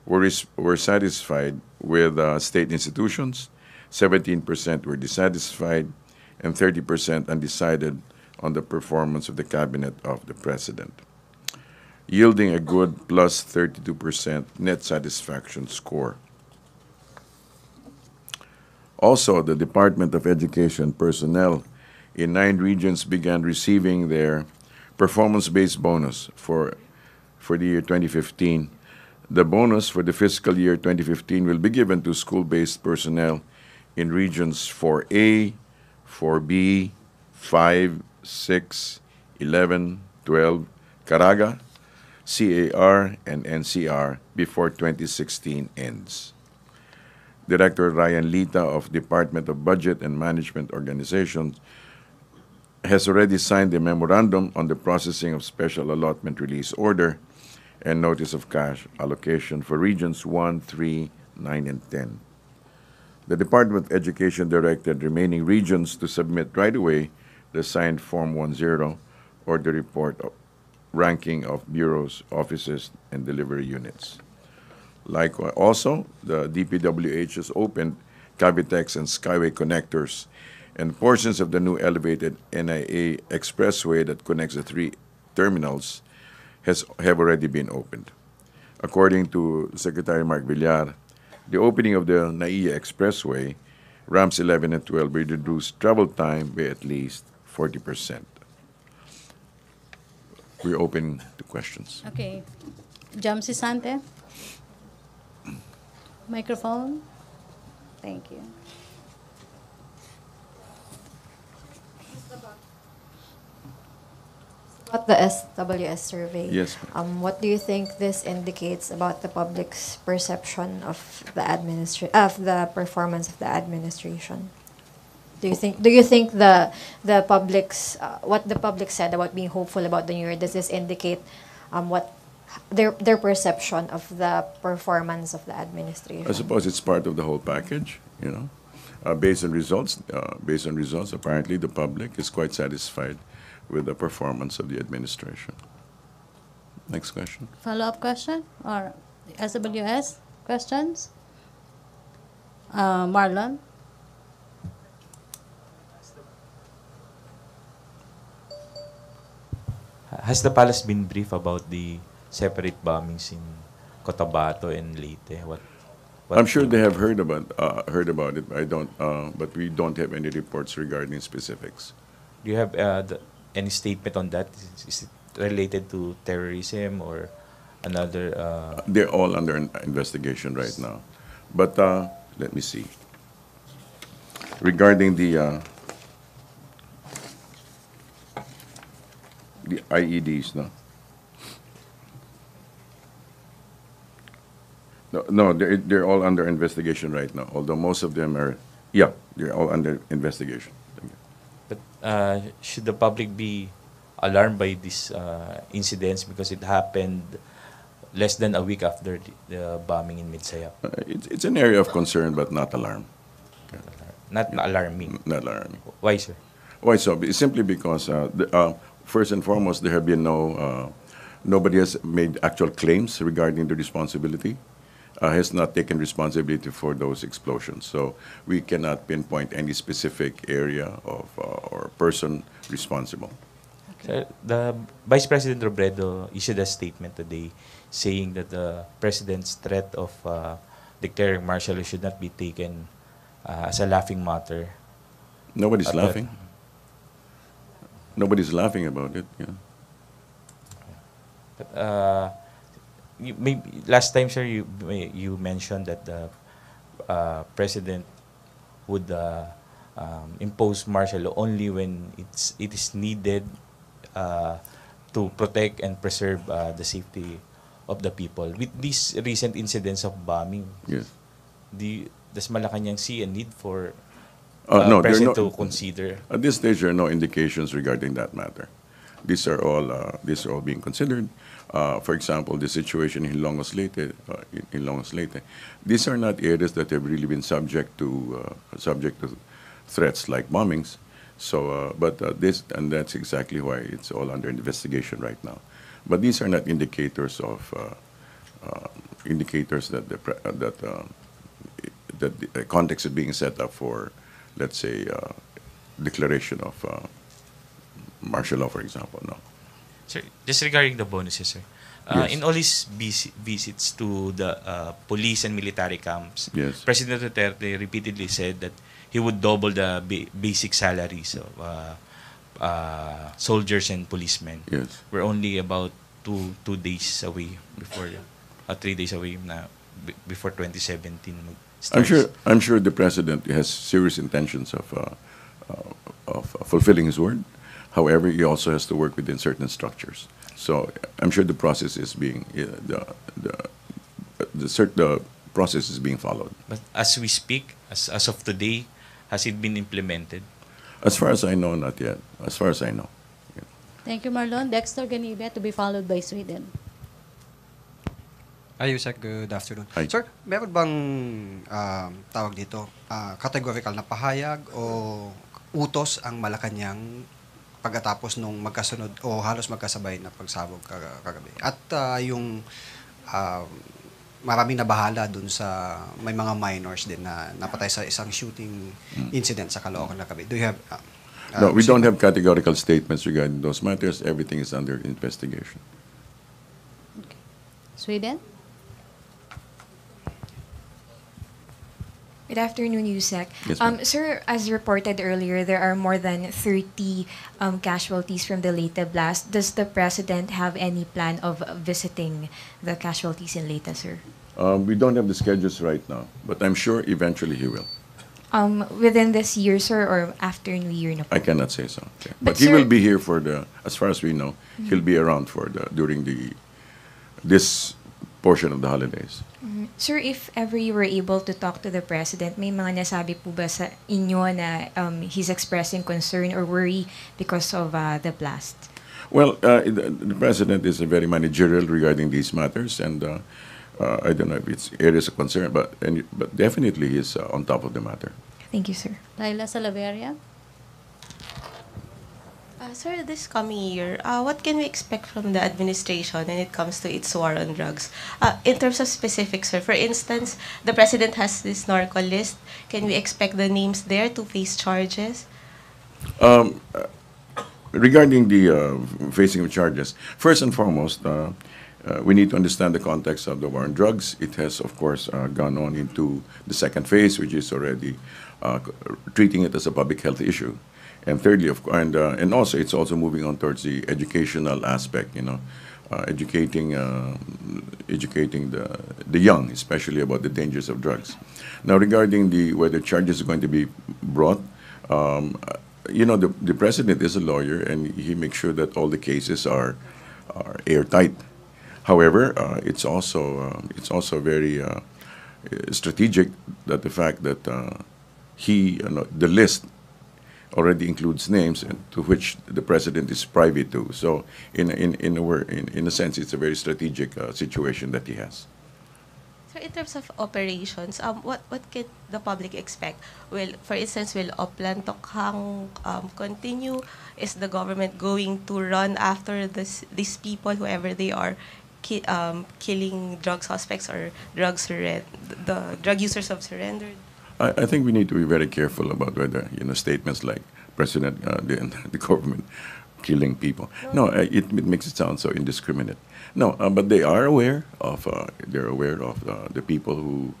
were satisfied with state institutions, 17% were dissatisfied, and 30% undecided on the performance of the cabinet of the president, yielding a good plus 32% net satisfaction score. Also, the Department of Education personnel in 9 regions began receiving their performance-based bonus for the year 2015. The bonus for the fiscal year 2015 will be given to school-based personnel in regions 4A, 4B, 5, 6, 11, 12, Caraga, CAR, and NCR before 2016 ends. Director Ryan Lita of Department of Budget and Management Organizations has already signed a memorandum on the processing of special allotment release order and notice of cash allocation for regions 1, 3, 9, and 10. The Department of Education directed remaining regions to submit right away the signed Form 10 or the report of ranking of bureaus, offices, and delivery units. Likewise, also, the DPWH has opened Cavitex and Skyway connectors, and portions of the new elevated NIA expressway that connects the 3 terminals have already been opened. According to Secretary Mark Villar, the opening of the NAIA expressway, ramps 11 and 12, will reduce travel time by at least 40%. We're open to questions. Okay. Jamsi Sante. Microphone. Thank you. About the SWS survey, Yes. What do you think this indicates about the public's perception of the performance of the administration? Do you think the public's what the public said about being hopeful about the new year, does this indicate what their perception of the performance of the administration? I suppose it's part of the whole package, you know. Based on results, apparently the public is quite satisfied with the performance of the administration. Next question. Follow-up question or SWS questions? Marlon? Has the palace been briefed about the separate bombings in Cotabato and Leyte? What I'm sure they have heard about it. I don't, but we don't have any reports regarding specifics. Do you have any statement on that? Is it related to terrorism or another? They're all under investigation right now. But let me see. Regarding the IEDs, no? No, they're all under investigation right now. Although most of them are, they're all under investigation. But should the public be alarmed by these incidents because it happened less than a week after the bombing in Midsayap? It's an area of concern, but not alarm. Okay. Not alarming. Not alarming. Why, sir? Why so? Simply because, first and foremost, there have been nobody has made actual claims regarding the responsibility. Has not taken responsibility for those explosions. So we cannot pinpoint any specific area of or person responsible. Sir, the Vice President Robredo issued a statement today saying that the President's threat of declaring martial law should not be taken as a laughing matter. Nobody's laughing. Nobody's laughing about it. Yeah. But, last time, sir, you mentioned that the president would impose martial law only when it is needed to protect and preserve the safety of the people. With these recent incidents of bombing, yes, does Malacanang see a need for no, president to consider? At this stage, there are no indications regarding that matter. These are all being considered. For example, the situation in Ilongos Leyte, these are not areas that have really been subject to threats like bombings. So, that's exactly why it's all under investigation right now. But these are not indicators of indicators that that the context is being set up for, let's say, declaration of martial law, for example. No. Sir, just regarding the bonuses, sir. Yes. In all his visits to the police and military camps, Yes. President Duterte repeatedly said that he would double the basic salaries of soldiers and policemen. Yes. We're only about two days away before, 3 days away na before 2017 starts. I'm sure the president has serious intentions of fulfilling his word. However, he also has to work within certain structures. So I'm sure the process is being the process is being followed. But as we speak, as of today, has it been implemented? As far as I know, not yet. As far as I know. Thank you, Marlon. Dexter Ganibe, to be followed by Sweden. Ayusek, good afternoon. Hi. Sir, meron bang tawag dito, categorical na pahayag o utos ang Malacanang pagkatapos nung magkasunod o halos magkasabay na pagsabog kagabi? At yung maraming nabahala dun sa may mga minors din na napatay sa isang shooting incident sa Caloocan na kagabi. Do you have No, we don't have categorical statements regarding those matters. Everything is under investigation. Sweden? Good afternoon, Yusek. Yes, ma'am. Sir, as reported earlier, there are more than 30 casualties from the Leyte blast. Does the President have any plan of visiting the casualties in Leyte, sir? We don't have the schedules right now, but I'm sure eventually he will. Within this year, sir, or after New Year na po? I cannot say so. Okay. But But he sir- will be here for as far as we know, he'll be around during this portion of the holidays. Sir, if ever you were able to talk to the President, may mga nasabi po ba sa inyo na he's expressing concern or worry because of the blast? Well, the president is very managerial regarding these matters, and I don't know if it's areas of concern, but definitely he's on top of the matter. Thank you, sir. Laila Salaveria? Sir, this coming year, what can we expect from the administration when it comes to its war on drugs? In terms of specifics, sir, for instance, the president has this narco list. Can we expect the names there to face charges? Regarding the facing of charges, first and foremost, we need to understand the context of the war on drugs. It has, of course, gone on into the second phase, which is already treating it as a public health issue. And thirdly, and also it's also moving on towards the educational aspect. Educating the young, especially about the dangers of drugs. Now, regarding whether charges are going to be brought, the president is a lawyer and he makes sure that all the cases are airtight. However, it's also very strategic that the fact that the list already includes names to which the president is privy to. So, in a sense, it's a very strategic situation that he has. So in terms of operations, what can the public expect? For instance, will Oplan Tokhang continue? Is the government going to run after these people, whoever they are, killing drug suspects or the drug users have surrendered? I think we need to be very careful about whether statements like President the government killing people. No, it makes it sound so indiscriminate. No, but they are aware of the people who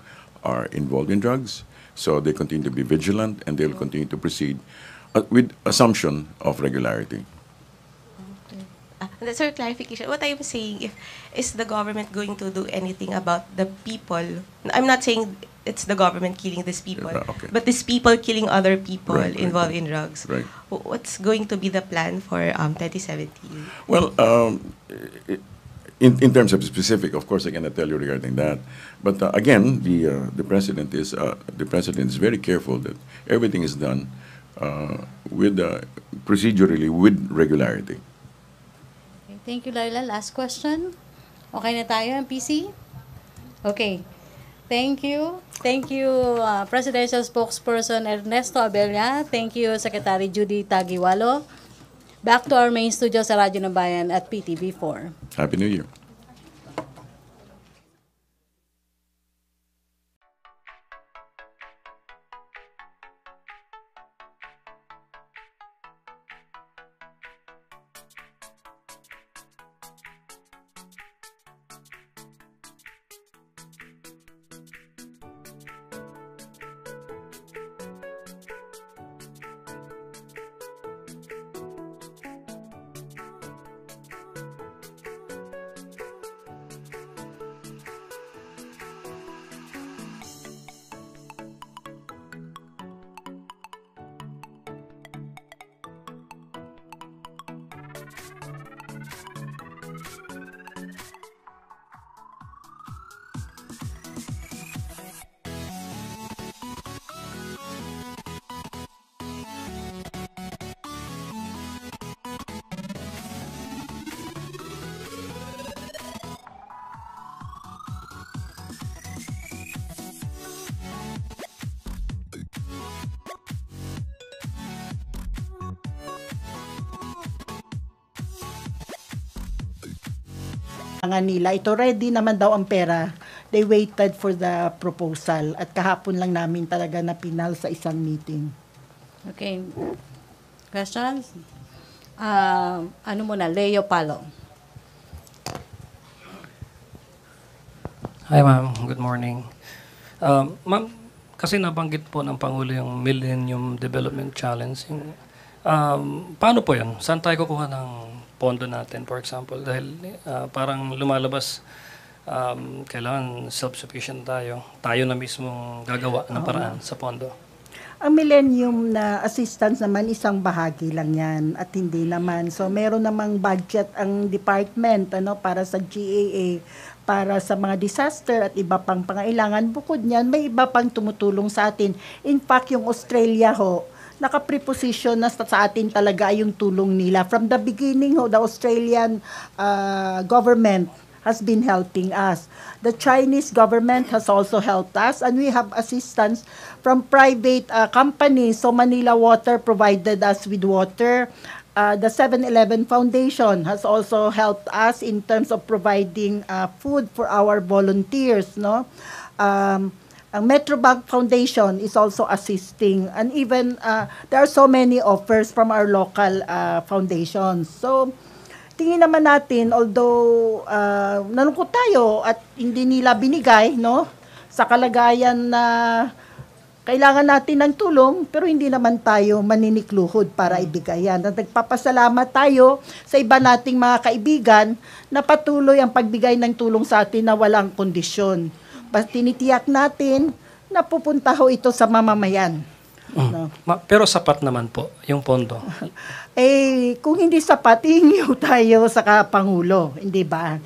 are involved in drugs. So they continue to be vigilant and they'll continue to proceed with assumption of regularity. Sir, clarification. What I'm saying, is the government going to do anything about the people? I'm not saying it's the government killing these people, Okay. but these people killing other people Right, involved right. in drugs. Right. What's going to be the plan for 2017? Well, in terms of specific, of course, I cannot tell you regarding that. But again, the president is very careful that everything is done procedurally with regularity. Okay, thank you, Laila. Last question. Okay na tayo, MPC? Okay. Thank you. Thank you, Presidential Spokesperson Ernesto Abella. Thank you, Secretary Judy Tagiwalo. Back to our main studio sa Radyo ng Bayan at PTV4. Happy New Year. Nila. Ito ready naman daw ang pera. They waited for the proposal at kahapon lang namin talaga napinal sa isang meeting. Okay. Questions? Ano muna? Leo Palo. Hi ma'am, good morning. Ma'am, kasi nabanggit po ng Pangulo yung Millennium Development Challenge. Paano po yan? Saan tayo kukuha ng pondo natin, for example? Dahil parang lumalabas, kailangan self-sufficient tayo. Tayo na mismo gagawa ng paraan sa pondo. Ang Millennium na assistance naman, isang bahagi lang yan at hindi naman. So meron namang budget ang department para sa GAA, para sa mga disaster at iba pang pangailangan. Bukod niyan, may iba pang tumutulong sa atin. In fact, yung Australia naka-preposition na sa atin talaga yung tulong nila. From the beginning, the Australian government has been helping us. The Chinese government has also helped us, and we have assistance from private companies. So Manila Water provided us with water. The 7-Eleven Foundation has also helped us in terms of providing food for our volunteers. Ang Metrobank Foundation is also assisting, and even there are so many offers from our local foundations. So, tingin naman natin, although nalungkot tayo at hindi nila binigay, sa kalagayan na kailangan natin ng tulong, pero hindi naman tayo maninikluhod para ibigay yan. At nagpapasalamat tayo sa iba nating mga kaibigan na patuloy ang pagbigay ng tulong sa atin na walang kondisyon. Tinitiyak natin na pupunta ito sa mamamayan. Pero sapat naman po yung pondo. Kung hindi sapat, hihingi tayo sa Pangulo, hindi ba?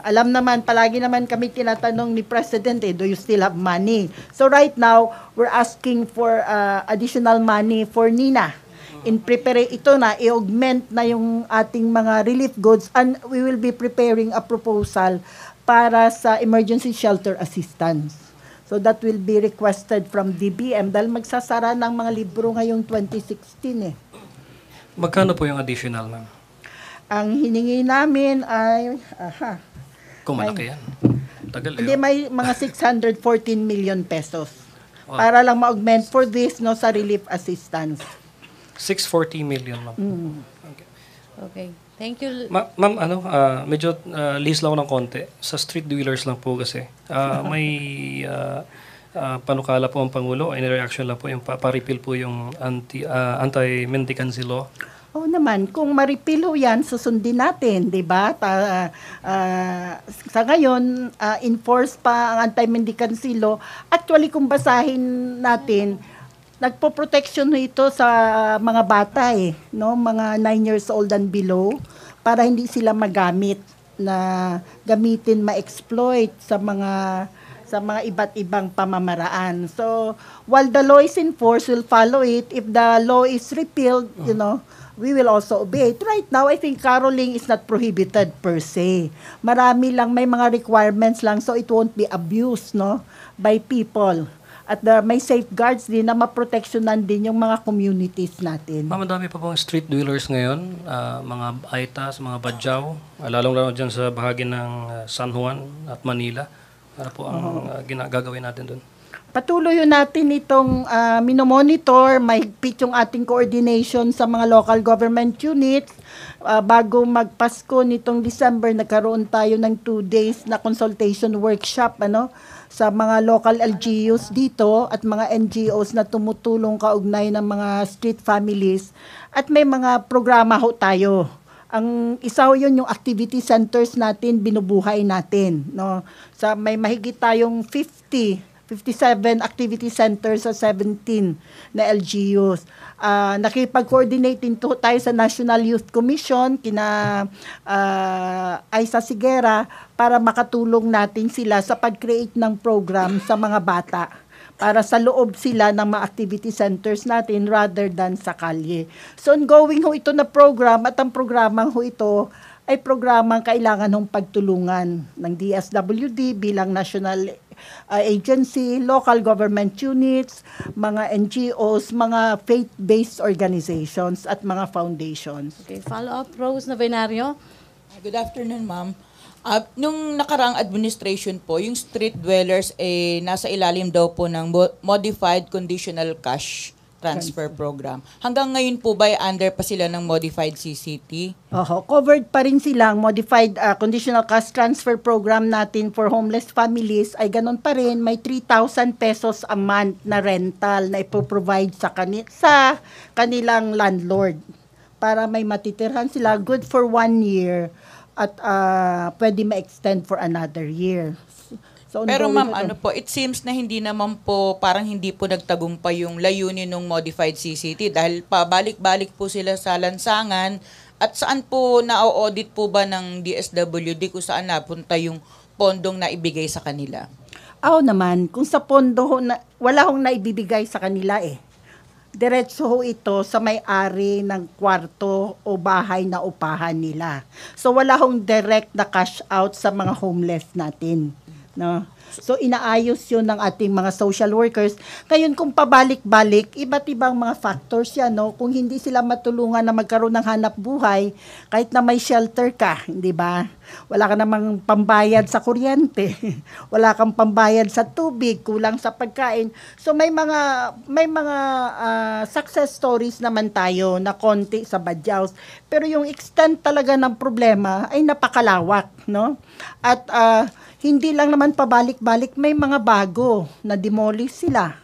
Alam naman, palagi naman kami tinatanong ni President, do you still have money? So right now, we're asking for additional money for NINA. Ito na, i-augment na yung ating mga relief goods, and we will be preparing a proposal para sa emergency shelter assistance. So that will be requested from DBM dahil magsasara ng mga libro ngayong 2016 Magkano po yung additional, ma'am? Ang hiningi namin ay kung malaki yan. Tagal hindi, may mga 614 million pesos. Wow. Para lang ma-augment for this sa relief assistance. 640 million, ma'am. Okay. Thank you. Ma'am, medyo list lang ng konti. Sa street dwellers lang po kasi. May panukala po ang Pangulo. In reaction lang po yung pa-repeal po yung anti-mendicancy law. Oo naman, kung ma-repeal yan, susundin natin, di ba? Sa ngayon, enforce pa ang anti-mendicancy law. Actually, kung basahin natin, nagpo-protection ito sa mga bata mga 9 years old and below para hindi sila magamit na gamitin ma-exploit sa mga iba't ibang pamamaraan. So, while the law is in force, we'll follow it. If the law is repealed, we will also obey it. Right now, I think caroling is not prohibited per se. Marami lang, may mga requirements lang so it won't be abused, no, by people. At may safeguards din na maproteksyonan din yung mga communities natin. Ma'am, madami pa pong street dwellers ngayon, mga Aitas, mga Badyaw, lalong-lalo dyan sa bahagi ng San Juan at Manila. Ano po ang gagawin natin doon? Patuloy yun natin itong minomonitor, mahigpit yung ating coordination sa mga local government units. Bago magpasko nitong December, nagkaroon tayo ng 2 days na consultation workshop sa mga local LGUs dito at mga NGOs na tumutulong kaugnay ng mga street families. At may mga programa ho tayo. Ang isa yun yung activity centers natin, binubuhay natin. No? May mahigit tayong 57 activity centers sa 17 na LGUs. Nakipag-coordinate din tayo sa National Youth Commission, kina Aisa Sigera, para makatulong natin sila sa pag-create ng program sa mga bata para sa loob sila ng mga activity centers natin rather than sa kalye. So ongoing ho ito na program at ang programang ho ito ay programang kailangan hong pagtulungan ng DSWD bilang national agency, local government units, mga NGOs, mga faith-based organizations at mga foundations. Okay, follow-up, Rose Novenario. Good afternoon, ma'am. Nung nakaraang administration po, yung street dwellers nasa ilalim daw po ng Modified Conditional Cash Transfer Program. Hanggang ngayon po ba under pa sila ng Modified CCT? Covered pa rin silang Modified Conditional Cash Transfer Program natin for homeless families ay ganun pa rin. May 3,000 pesos a month na rental na ipoprovide sa kanilang landlord para may matitirhan sila good for 1 year at pwede ma-extend for another year. So, pero ma'am, it seems na hindi naman po, parang hindi po nagtagumpay yung layunin ng Modified CCT dahil pabalik-balik po sila sa lansangan at saan po na-audit po ba ng DSWD kung saan napunta yung pondong na ibigay sa kanila? Naman, kung sa pondo, wala hong naibibigay sa kanila Diretso ho ito sa may-ari ng kwarto o bahay na upahan nila. So wala hong direct na cash out sa mga homeless natin. No? So inaayos yun ng ating mga social workers. Ngayon kung pabalik-balik, iba't ibang mga factors yan. No? Kung hindi sila matulungan na magkaroon ng hanap buhay, kahit na may shelter ka, di ba? Wala ka namang pambayad sa kuryente. Wala kang pambayad sa tubig, kulang sa pagkain. So may mga success stories naman tayo na konti sa Badyaws. Pero yung extent talaga ng problema ay napakalawak, no? At hindi lang naman pabalik-balik, may mga bago na demolish sila.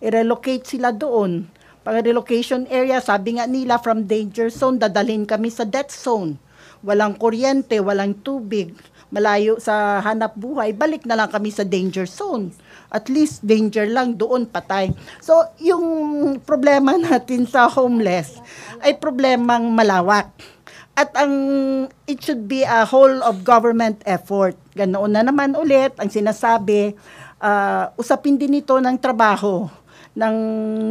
I-relocate sila doon. Pag relocation area, sabi nga nila, from danger zone, dadalhin kami sa death zone. Walang kuryente, walang tubig, malayo sa hanap buhay, balik na lang kami sa danger zone. At least danger lang, doon patay. So, yung problema natin sa homeless ay problemang malawak. At it should be a whole of government effort. Ganoon na naman ulit ang sinasabi, usapin din ito ng trabaho, ng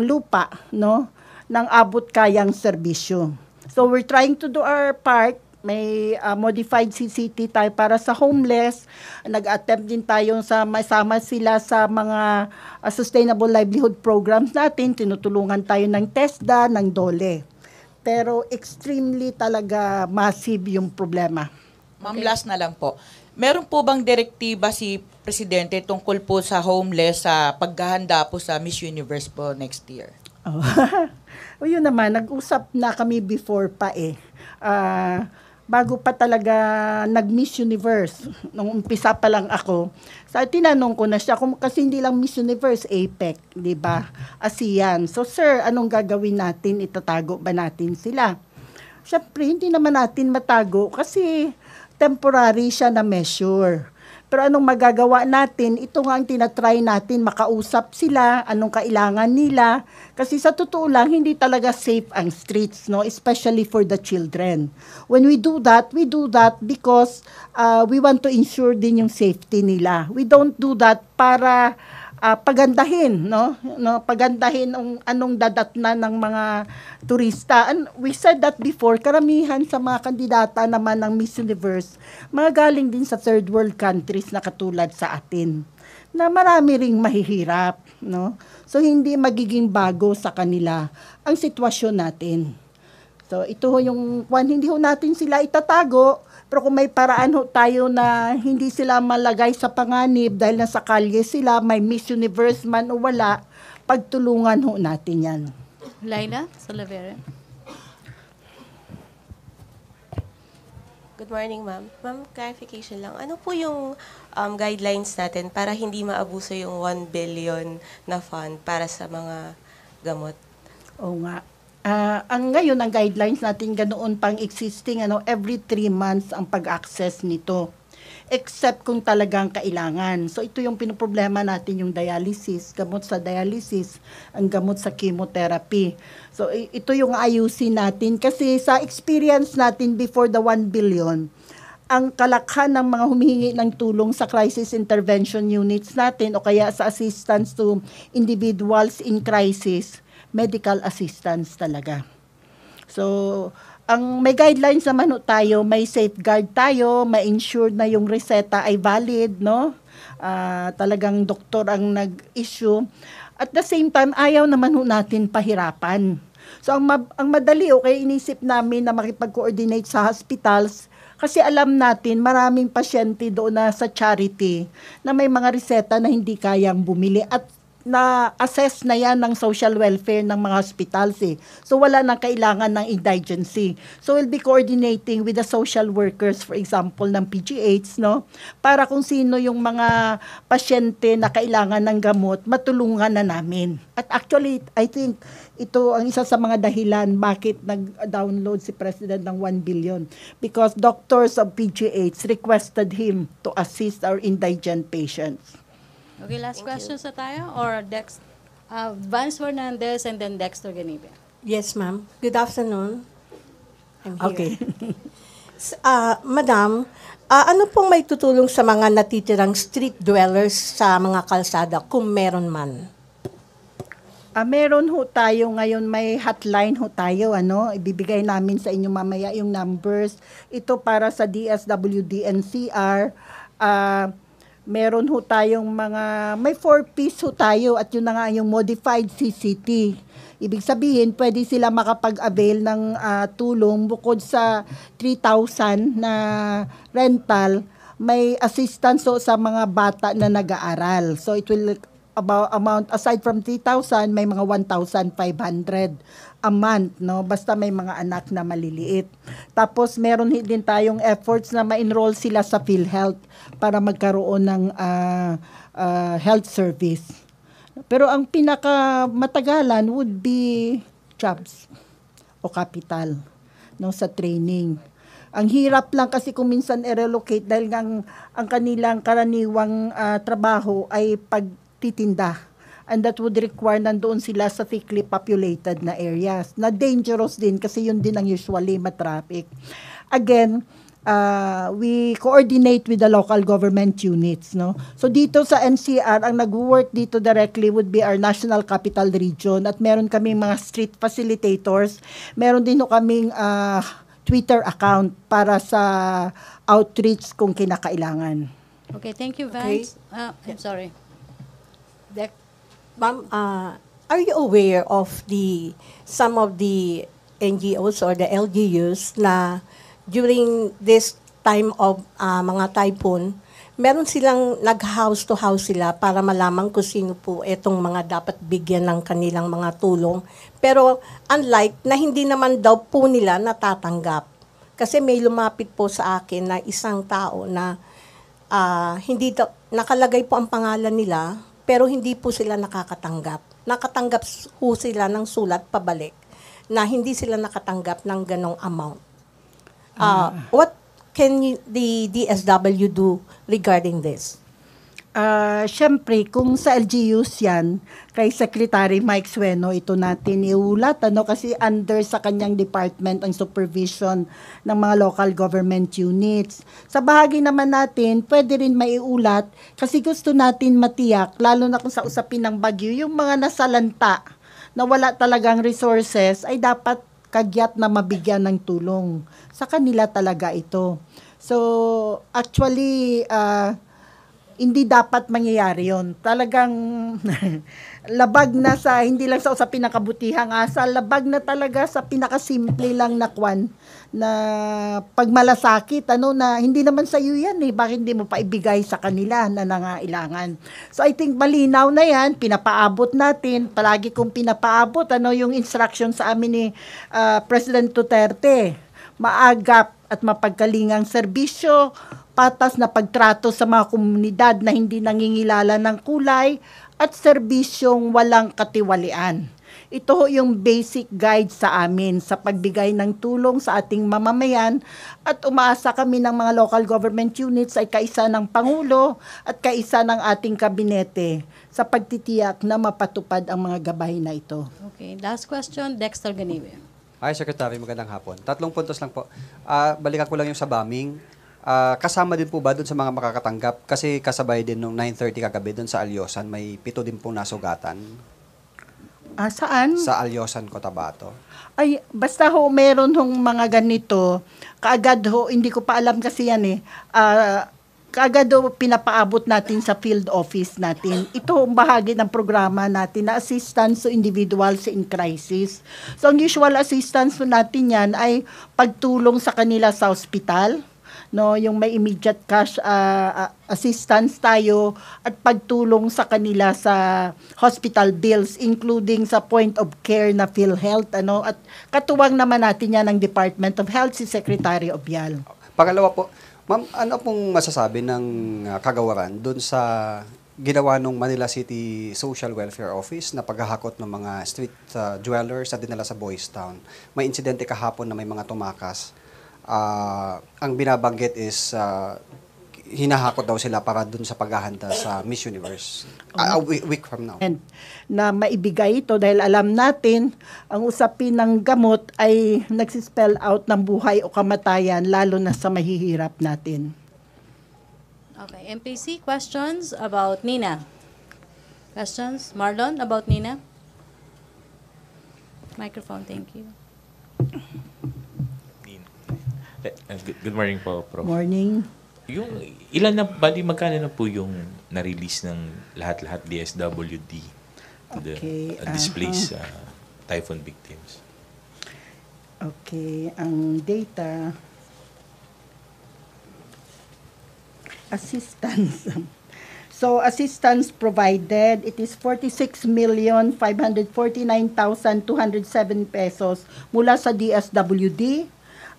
lupa, no? Ng abot kayang serbisyo. So we're trying to do our part. May modified CCT tayo para sa homeless. Nag-attempt din tayo sa masama sila sa mga sustainable livelihood programs natin. Tinutulungan tayo ng TESDA, ng DOLE. Pero extremely talaga massive yung problema. Ma'am, last na lang po. Meron po bang direktiba si Presidente tungkol po sa homeless sa paghahanda po sa Miss Universe po next year? O yun naman, nag-usap na kami before pa bago pa talaga nag-Miss Universe, nung umpisa pa lang ako, tinanong ko na siya, kasi hindi lang Miss Universe, APEC, di ba? ASEAN. So, sir, anong gagawin natin? Itatago ba natin sila? Siyempre, hindi naman natin matago kasi temporary siya na measure. Pero anong magagawa natin? Ito nga ang tinatry natin, makausap sila, anong kailangan nila. Kasi sa totoo lang, hindi talaga safe ang streets, no? Especially for the children. When we do that because we want to ensure din yung safety nila. We don't do that para pagandahin, pagandahin ang anong dadatnan ng mga turista. And we said that before, karamihan sa mga kandidata naman ng Miss Universe, mga galing din sa third world countries na katulad sa atin, na marami ring mahihirap, no? So hindi magiging bago sa kanila ang sitwasyon natin. So ito yung hindi ho natin sila itatago, pero kung may paraan ho tayo na hindi sila malagay sa panganib dahil nasa kalye sila, may Miss Universe man o wala, pagtulungan ho natin yan. Laila Salavera. Good morning, ma'am. Ma'am, clarification lang. Ano po yung guidelines natin para hindi maabuso yung 1 billion na fund para sa mga gamot? Oo nga. Ang ngayon, ang guidelines natin ganoon pang existing, every 3 months ang pag-access nito. Except kung talagang kailangan. So ito yung pinoproblema natin, yung dialysis, gamot sa dialysis, ang gamot sa chemotherapy. So ito yung ayusin natin kasi sa experience natin before the 1 billion, ang kalakhan ng mga humihingi ng tulong sa crisis intervention units natin o kaya sa assistance to individuals in crisis, medical assistance talaga. So, ang may guidelines naman tayo, may safeguard tayo, may ensure na yung reseta ay valid, no? Talagang doktor ang nag-issue. At the same time, ayaw naman natin pahirapan. So, ang madali, inisip namin na makipag-coordinate sa hospitals kasi alam natin maraming pasyente doon na sa charity na may mga reseta na hindi kayang bumili at na-assess na yan ng social welfare ng mga hospitals So wala nang kailangan ng indigency. So we'll be coordinating with the social workers, for example, ng PGH, para kung sino yung mga pasyente na kailangan ng gamot, matulungan na namin. At actually, I think ito ang isa sa mga dahilan bakit nag-download si President ng 1 billion. Because doctors of PGH requested him to assist our indigent patients. Okay, last question sa tayo or Vance Fernandez and then Dexter Ganibe. Yes, ma'am. Good afternoon. I'm here. Okay. Madam, ano pong may tutulong sa mga natitirang street dwellers sa mga kalsada kung meron man? Meron ho tayo ngayon, may hotline ho tayo, ibibigay namin sa inyo mamaya yung numbers. Ito para sa DSWD NCR. Meron ho tayong may 4-piece ho tayo at yun na nga yung modified CCT. Ibig sabihin, pwede sila makapag-avail ng tulong bukod sa 3,000 na rental, may assistance sa mga bata na nag-aaral. So it will amount, aside from 3,000, may mga 1,500 a month, basta may mga anak na maliliit. Tapos meron din tayong efforts na ma-enroll sila sa PhilHealth para magkaroon ng health service. Pero ang pinakamatagalan would be jobs o capital sa training. Ang hirap lang kasi kung minsan i-relocate dahil ang kanilang karaniwang trabaho ay pagtitinda. And that would require nandoon sila sa thickly populated na areas. Na dangerous din kasi yun din ang usually matraffic. Again, we coordinate with the local government units. So dito sa NCR, ang nag-work dito directly would be our National Capital Region at meron kaming mga street facilitators. Meron din kaming Twitter account para sa outreach kung kinakailangan. Okay, thank you, Vance. I'm sorry. Ma'am, are you aware of some of the NGOs or the LGUs na during this time of mga typhoon, meron silang nag-house to house sila para malaman kung sino po itong mga dapat bigyan ng kanilang mga tulong. Pero unlike na hindi naman daw po nila natatanggap. Kasi may lumapit po sa akin na isang tao na hindi nakalagay po ang pangalan nila, pero hindi po sila nakakatanggap. Nakatanggap po sila ng sulat pabalik na hindi sila nakatanggap ng ganong amount. What can the DSW do regarding this? Siyempre, kung sa LGUs yan, kay Secretary Mike Sueno, ito natin iulat, kasi under sa kanyang department ang supervision ng mga local government units. Sa bahagi naman natin, pwede rin maiulat kasi gusto natin matiyak, lalo na kung sa usapin ng bagyo, yung mga nasalanta na wala talagang resources ay dapat kagyat na mabigyan ng tulong. Sa kanila talaga ito. So, actually, hindi dapat mangyayari yon. Talagang labag na sa, hindi lang sa usapin ng kabutihang asa, labag na talaga sa pinakasimple lang na na pagmalasakit, na hindi naman sa iyo yan bakit hindi mo pa ibigay sa kanila na nangailangan. So I think malinaw na yan, pinapaabot natin, palagi kong pinapaabot, yung instruction sa amin ni President Duterte, maagap at mapagkalingang serbisyo, patas na pagtrato sa mga komunidad na hindi nangingilala ng kulay at serbisyong walang katiwalian. Ito ho yung basic guide sa amin sa pagbigay ng tulong sa ating mamamayan at umaasa kami ng mga local government units ay kaisa ng Pangulo at kaisa ng ating kabinete sa pagtitiyak na mapatupad ang mga gabay na ito. Okay, last question, Dexter Ganiwe. Hi, Secretary. Magandang hapon. 3 puntos lang po. Balikan ko lang yung sa bombing. Kasama din po ba doon sa mga makakatanggap? Kasi kasabay din nung 9:30 kagabi doon sa Alyosan, may 7 din pong nasugatan. Saan? Sa Alyosan, Cotabato. Ay, basta ho meron hong mga ganito, kaagad ho, hindi ko pa alam kasi yan kaagad ho pinapaabot natin sa field office natin. Ito ang bahagi ng programa natin na assistance to individuals in crisis. So, ang usual assistance natin yan ay pagtulong sa kanila sa hospital, yung may immediate cash assistance tayo at pagtulong sa kanila sa hospital bills including sa point of care na PhilHealth at katuwang naman natin yan ng Department of Health si Secretary Obial. Pangalawa po, ma'am, ano pong masasabi ng kagawaran doon sa ginawa ng Manila City Social Welfare Office na paghahakot ng mga street dwellers na dinala sa Boys Town? May insidente kahapon na may mga tumakas. Ang binabanggit is hinahakot daw sila para dun sa paghahanda sa Miss Universe a week from now. Na maibigay ito dahil alam natin ang usapin ng gamot ay nagsispell out ng buhay o kamatayan lalo na sa mahihirap natin. Okay, MPC, questions about Nina? Questions? Marlon, about Nina? Microphone, thank you. Good morning po, Prof. Morning. Yung magkano na po yung na-release ng lahat-lahat DSWD to the displaced typhoon victims? Okay, ang data assistance. So assistance provided, it is 46,549,207 pesos mula sa DSWD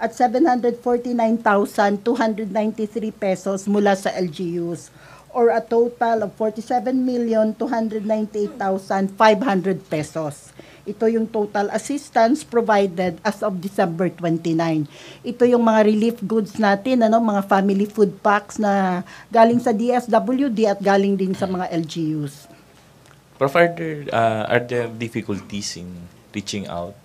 at 749,293 pesos mula sa LGUs, or a total of 47,298,500 pesos. Ito yung total assistance provided as of December 29. Ito yung mga relief goods natin, mga family food packs na galing sa DSWD at galing din sa mga LGUs. Prof, are there difficulties in reaching out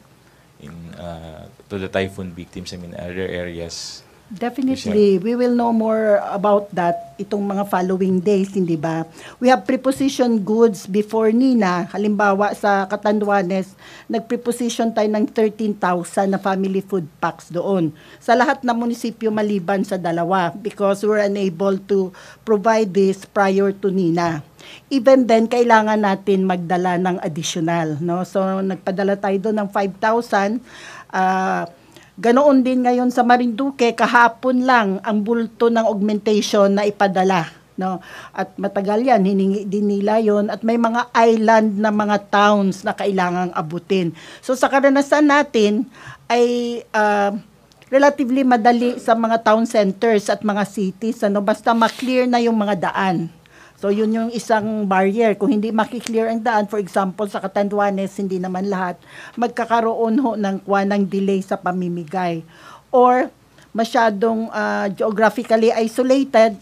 to the typhoon victims? I mean, are there areas? Definitely. We will know more about that itong mga following days, hindi ba? We have prepositioned goods before Nina. Halimbawa, sa Catanduanes, nag-preposition tayo ng 13,000 na family food packs doon. Sa lahat ng munisipyo maliban sa 2 because we're unable to provide this prior to Nina. Even then, kailangan natin magdala ng additional. So, nagpadala tayo doon ng 5,000. Ganoon din ngayon sa Marinduque, kahapon lang ang bulto ng augmentation na ipadala. At matagal yan, hiningi din nila yun. At may mga island na mga towns na kailangang abutin. So, sa karanasan natin ay relatively madali sa mga town centers at mga cities. Basta ma-clear na yung mga daan. So, yun yung isang barrier. Kung hindi makiklear ang daan, for example, sa Catanduanes, hindi naman lahat, magkakaroon ng delay sa pamimigay. Or, masyadong geographically isolated,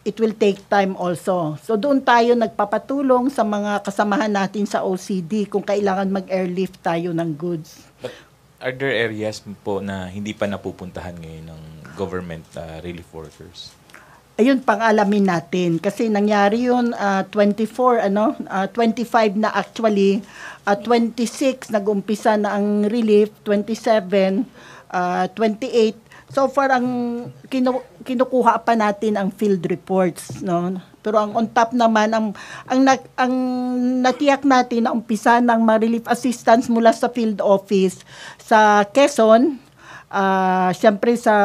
it will take time also. So doon tayo nagpapatulong sa mga kasamahan natin sa OCD kung kailangan mag-airlift tayo ng goods. But are there areas po na hindi pa napupuntahan ngayon ng government relief workers? Ayun pang alamin natin kasi nangyari yun 25 na actually, 26 nag-umpisa na ang relief, 27, 28. So far ang kinukuha pa natin ang field reports, no. Pero ang on top naman ang natiyak natin na umpisa ng relief assistance mula sa field office sa Quezon, siyempre sa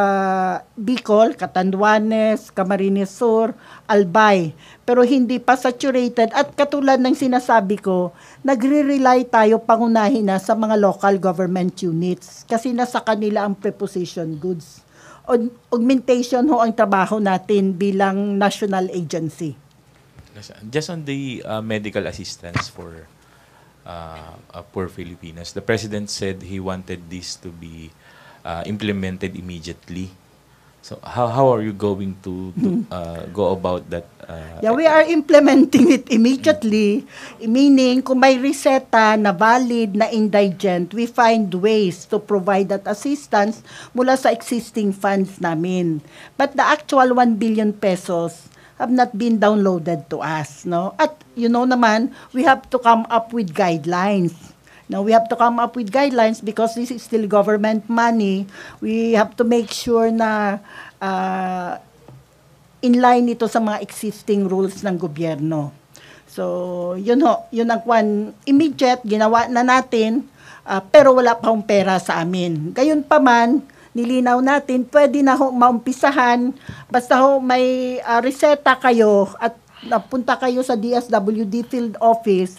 Bicol, Catanduanes, Camarines Sur, Albay. Pero hindi pa saturated at katulad ng sinasabi ko, nagre-rely tayo pangunahin na sa mga local government units kasi nasa kanila ang preposition goods. Augmentation ho ang trabaho natin bilang national agency. Just on the medical assistance for poor Filipinas, the President said he wanted this to be implemented immediately. So how are you going to go about that? We are implementing it immediately, meaning kung may reseta na valid na indigent, we find ways to provide that assistance mula sa existing funds namin. But the actual 1 billion pesos have not been downloaded to us, no? At naman, we have to come up with guidelines. Now, we have to come up with guidelines because this is still government money. We have to make sure na in line ito sa mga existing rules ng gobyerno. So, yun ang immediate, ginawa na natin, pero wala pa hong pera sa amin. Gayon pa man, nilinaw natin, pwede na maumpisahan, basta may reseta kayo at napunta kayo sa DSWD field office,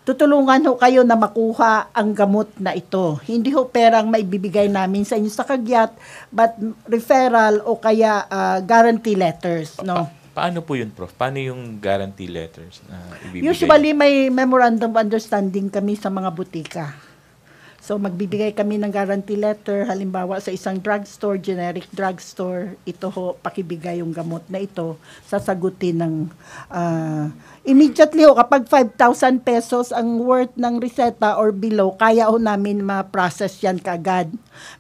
tutulungan ho kayo na makuha ang gamot na ito. Hindi ho perang maibibigay namin sa inyo sa kagyat, but referral o kaya guarantee letters, no? Paano po yun, Prof? Paano yung guarantee letters na ibibigay? Usually may memorandum of understanding kami sa mga butika. So magbibigay kami ng guarantee letter, halimbawa sa isang drugstore, generic drugstore, ito ho, pakibigay yung gamot na ito, sasagutin ng immediately ho, kapag 5,000 pesos ang worth ng reseta or below, kaya ho namin ma-process yan kaagad.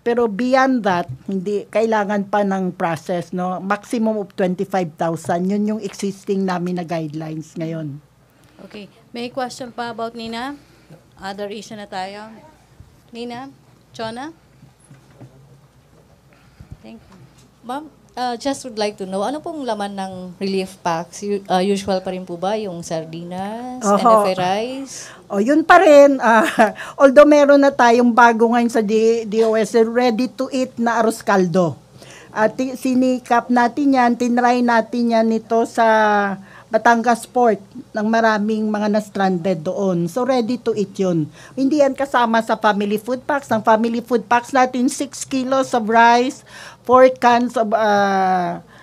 Pero beyond that, hindi kailangan pa ng process, no? Maximum of 25,000, yun yung existing namin na guidelines ngayon. Okay. May question pa about Nina? Other issue na tayo. Nina? Chona? Thank you. Ma'am, just would like to know, ano pong laman ng relief packs? Usual pa rin po ba yung sardinas, NFA rice? Yun pa rin. Although meron na tayong bago ngayon sa DOS, ready to eat na arroz caldo. Sinikap natin yan, tinry natin yan nito sa Batangas Port ng maraming mga na-stranded doon. So, ready to eat yun. Hindi yan kasama sa family food packs. Ang family food packs natin, 6 kilos of rice, 4 cans of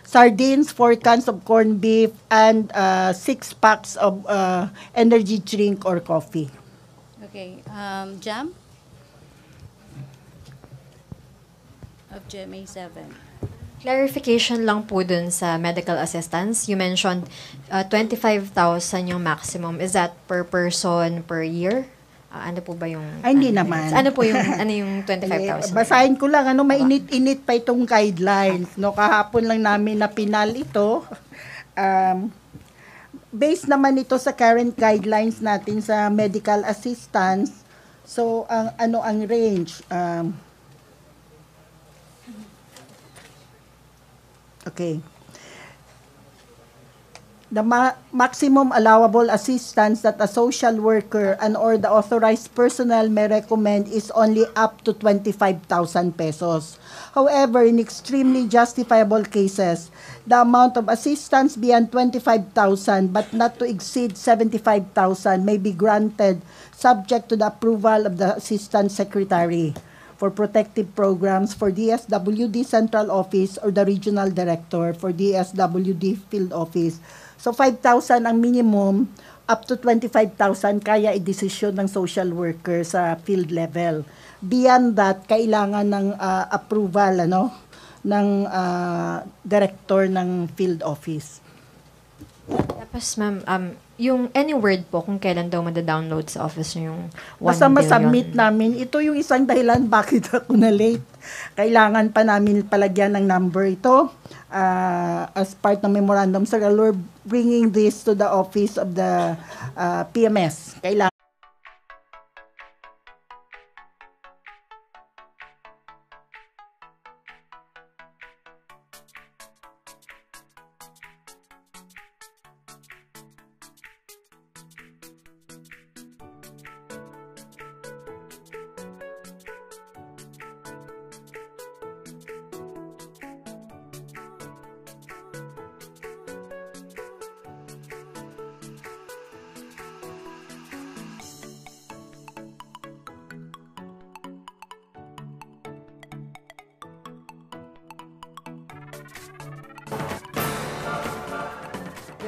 sardines, 4 cans of corned beef, and 6 packs of energy drink or coffee. Okay. Jam? Of GMA 7. Clarification lang po dun sa medical assistance. You mentioned 25,000 yung maximum. Is that per person per year? Ano po ba yung... Ay, hindi naman. Ano po yung, ano yung 25,000? Basahin ko lang, mainit-init pa itong guidelines. No, kahapon lang namin na pinal ito. Based naman ito sa current guidelines natin sa medical assistance. So, ang range? Okay. The maximum allowable assistance that a social worker and or the authorized personnel may recommend is only up to 25,000 pesos. However, in extremely justifiable cases, the amount of assistance beyond 25,000 but not to exceed 75,000 may be granted subject to the approval of the Assistant Secretary for Protective Programs for DSWD Central Office or the Regional Director for DSWD Field Office. So 5,000 ang minimum, up to 25,000 kaya i-desisyon ng social worker sa field level. Beyond that, kailangan ng approval director ng field office. Tapos ma'am, yung any word po kung kailan daw mada-download sa office niyo yung 1 Basta billion. masubmit namin. Ito yung isang dahilan bakit ako na late. Kailangan pa namin palagyan ng number ito as part ng memorandum. Sir, we're bringing this to the office of the PMS. Kailangan.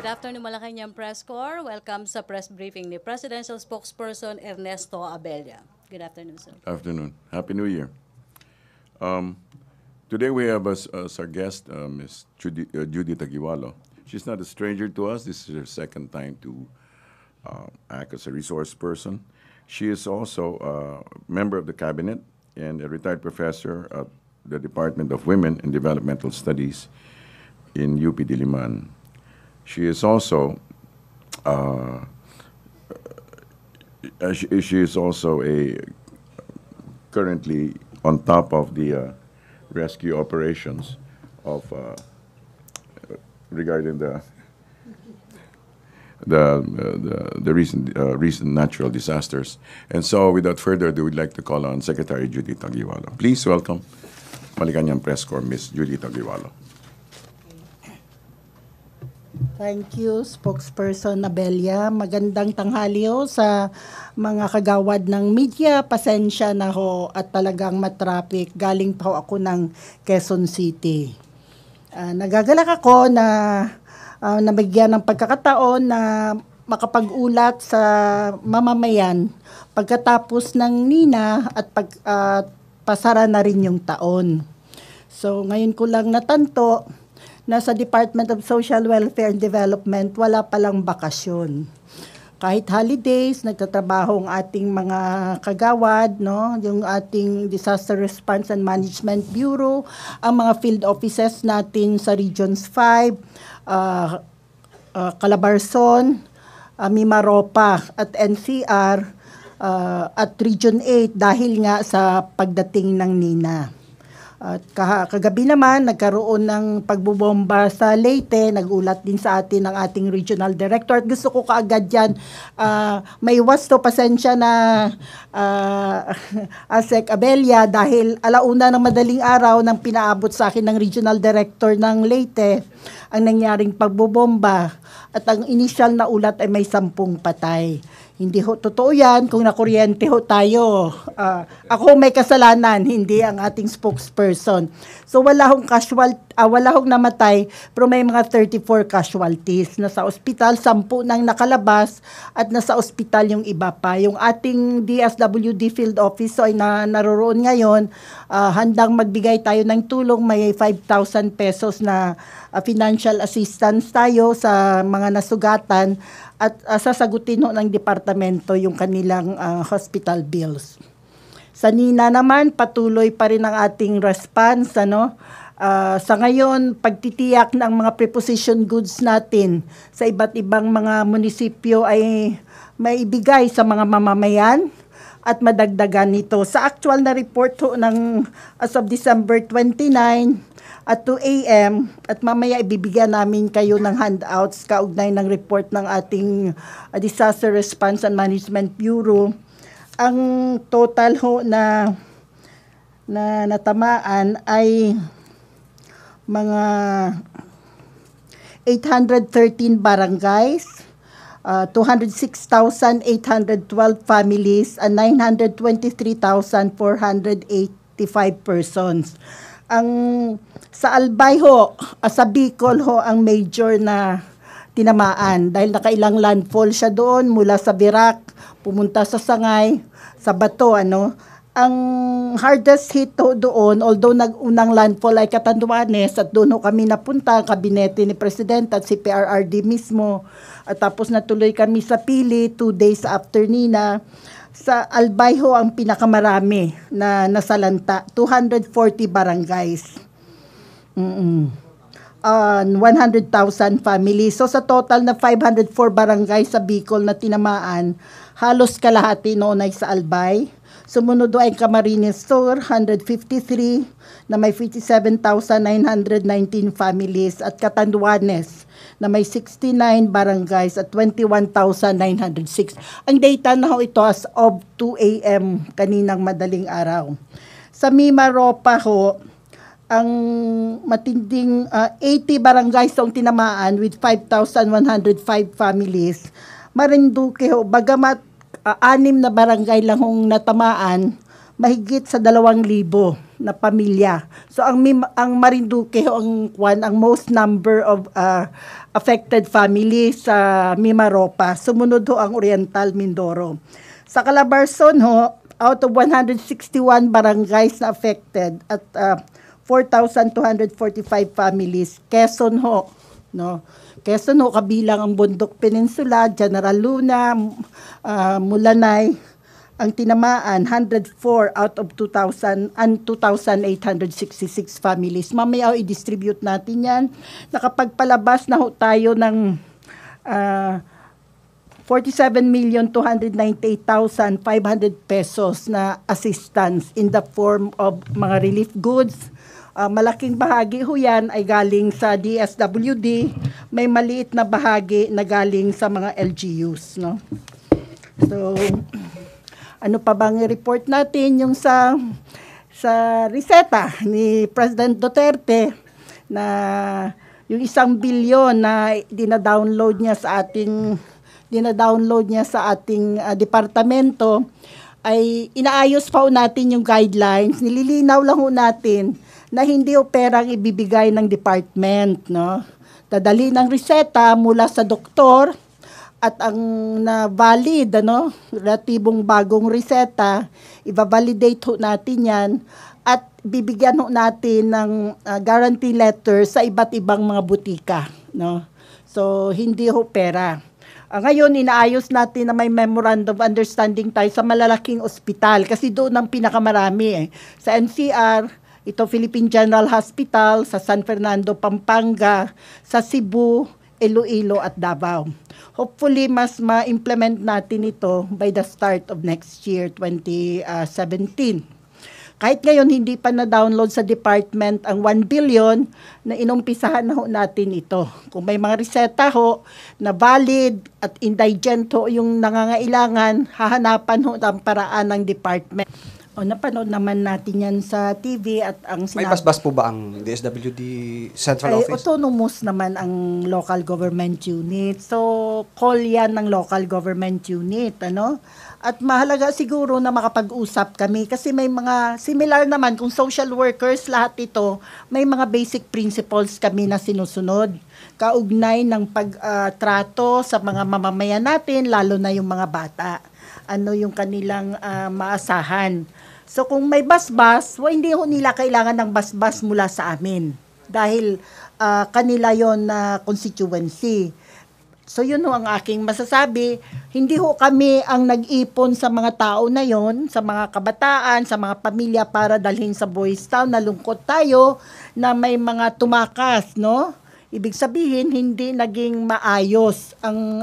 Good afternoon, Malacanang Press Corps. Welcome sa press briefing ni Presidential Spokesperson Ernesto Abella. Good afternoon, sir. Afternoon. Happy New Year. Today we have as our guest Ms. Judy Tagiwalo. She's not a stranger to us. This is her second time to act as a resource person. She is also a member of the cabinet and a retired professor at the Department of Women and Developmental Studies in UP Diliman. She is also currently on top of the rescue operations of regarding the recent natural disasters. And so, without further ado, we'd like to call on Secretary Judy Tagiwalo. Please welcome Malacanang Press Corps, Ms. Judy Tagiwalo. Thank you, Spokesperson Abella. Magandang tanghali ho sa mga kagawad ng media. Pasensya na ho at talagang matraffic. Galing pa ho ako ng Quezon City. Nagagalak ako na nabigyan ng pagkakataon na makapag-ulat sa mamamayan pagkatapos ng Nina at pasara na rin yung taon. So ngayon ko lang natanto na sa Department of Social Welfare and Development, wala palang bakasyon. Kahit holidays, nagtatrabaho ang ating mga kagawad, no? Yung ating Disaster Response and Management Bureau, ang mga field offices natin sa Regions 5, Calabarzon, Mimaropa at NCR, at Region 8 dahil nga sa pagdating ng Nina. At kagabi naman, nagkaroon ng pagbubomba sa Leyte. Nagulat din sa atin ang ating regional director. At gusto ko kaagad yan, may wasto, pasensya na Asek Abella, dahil alauna ng madaling araw nang pinaabot sa akin ng regional director ng Leyte ang nangyaring pagbubomba. At ang initial na ulat ay may 10 patay. Hindi ho totoo yan kung nakuryente ho tayo. Ako may kasalanan, hindi ang ating spokesperson. So wala hong namatay, pero may mga 34 casualties. Nasa ospital, 10 nang nakalabas at nasa ospital yung iba pa. Yung ating DSWD field office ay naroroon ngayon, handang magbigay tayo ng tulong. May 5,000 pesos na financial assistance tayo sa mga nasugatan at sasagutin ho ng departamento yung kanilang hospital bills. Sa Nina naman, patuloy pa rin ang ating response. Sa ngayon, pagtitiyak ng mga preposition goods natin sa iba't ibang mga munisipyo ay maibigay sa mga mamamayan at madagdagan nito. Sa actual na report ho ng as of December 29, at 2 a.m. at mamaya ibibigyan namin kayo ng handouts kaugnay ng report ng ating Disaster Response and Management Bureau. Ang total ho na natamaan ay mga 813 barangays, 206,812 families, and 923,485 persons. Sa Albay ho, sa Bicol ho, ang major na tinamaan dahil nakailang landfall siya doon mula sa Virac, pumunta sa Sangay, sa Bato, ang hardest hit doon, although nag-unang landfall ay Catanduanes at doon kami napunta, kabinete ni Presidente at si PRRD mismo. At tapos natuloy kami sa Pili 2 days after nina. Sa Albay ho ang pinakamarami na nasalanta, 240 barangays. 100,000 families. So sa total na 504 barangays sa Bicol na tinamaan, halos kalahati noon ay sa Albay. Sumunod ay Camarines Sur, 153 na may 57,919 families at Catanduanes na may 69 barangays at 21,906. Ang data na ho ito as of 2 a.m. kaninang madaling araw. Sa Mimaropa ho, ang matinding 80 barangays ang tinamaan with 5,105 families. Marinduque ho, bagamat 6 na barangay lang hong natamaan, mahigit sa 2,000 na pamilya. So ang Marinduque ho, ang most number of affected families sa Mimaropa. Sumunod ho ang Oriental Mindoro. Sa Calabarzon ho, out of 161 barangays na affected at 4,245 families. Quezon ho, no? Quezon ho, kabilang ang Bundok Peninsula, General Luna, Mulanay, ang tinamaan, 104 out of 2,000 and 2,866 families. Mamaya i-distribute natin yan. Nakapagpalabas na ho tayo ng 47,298,500 pesos na assistance in the form of mga relief goods. Malaking bahagi ho yan ay galing sa DSWD, may maliit na bahagi na galing sa mga LGUs. No? So, ano pa bang i-report natin yung sa reseta ni President Duterte na yung 1 bilyon na dina-download niya sa ating departamento ay inaayos pa ho natin yung guidelines. Nililinaw lang ho natin na hindi o perang ibibigay ng department, no? Dadali ng reseta mula sa doktor at ang na valid, relatibong bagong reseta, i-validate ho natin yan at bibigyan ho natin ng guarantee letter sa iba't ibang mga butika, no? So hindi ho pera. Ngayon, inaayos natin na may memorandum of understanding tayo sa malalaking ospital kasi doon ang pinakamarami. Sa NCR, ito Philippine General Hospital, sa San Fernando, Pampanga, sa Cebu, Iloilo at Davao. Hopefully, mas ma-implement natin ito by the start of next year, 2017. Kahit ngayon, hindi pa na-download sa department ang 1 billion na inumpisahan na ho natin ito. Kung may mga reseta ho na valid at indigent ho yung nangangailangan, hahanapan ho ang paraan ng department. Napanood naman natin yan sa TV at ang may basbas po ba ang DSWD Central Office? Autonomous naman ang local government unit. So, call yan ng local government unit, At mahalaga siguro na makapag-usap kami kasi may mga similar naman kung social workers, lahat ito, may mga basic principles kami na sinusunod. Kaugnay ng pagtrato sa mga mamamayan natin, lalo na yung mga bata. Ano yung kanilang maasahan. So kung may basbas, hindi ho nila kailangan ng basbas mula sa amin dahil kanila yon na constituency. So yun ho ang aking masasabi. Hindi ho kami ang nag-ipon sa mga tao na yon, sa mga kabataan, sa mga pamilya para dalhin sa Boys Town. Nalungkot tayo na may mga tumakas, no? Ibig sabihin, hindi naging maayos ang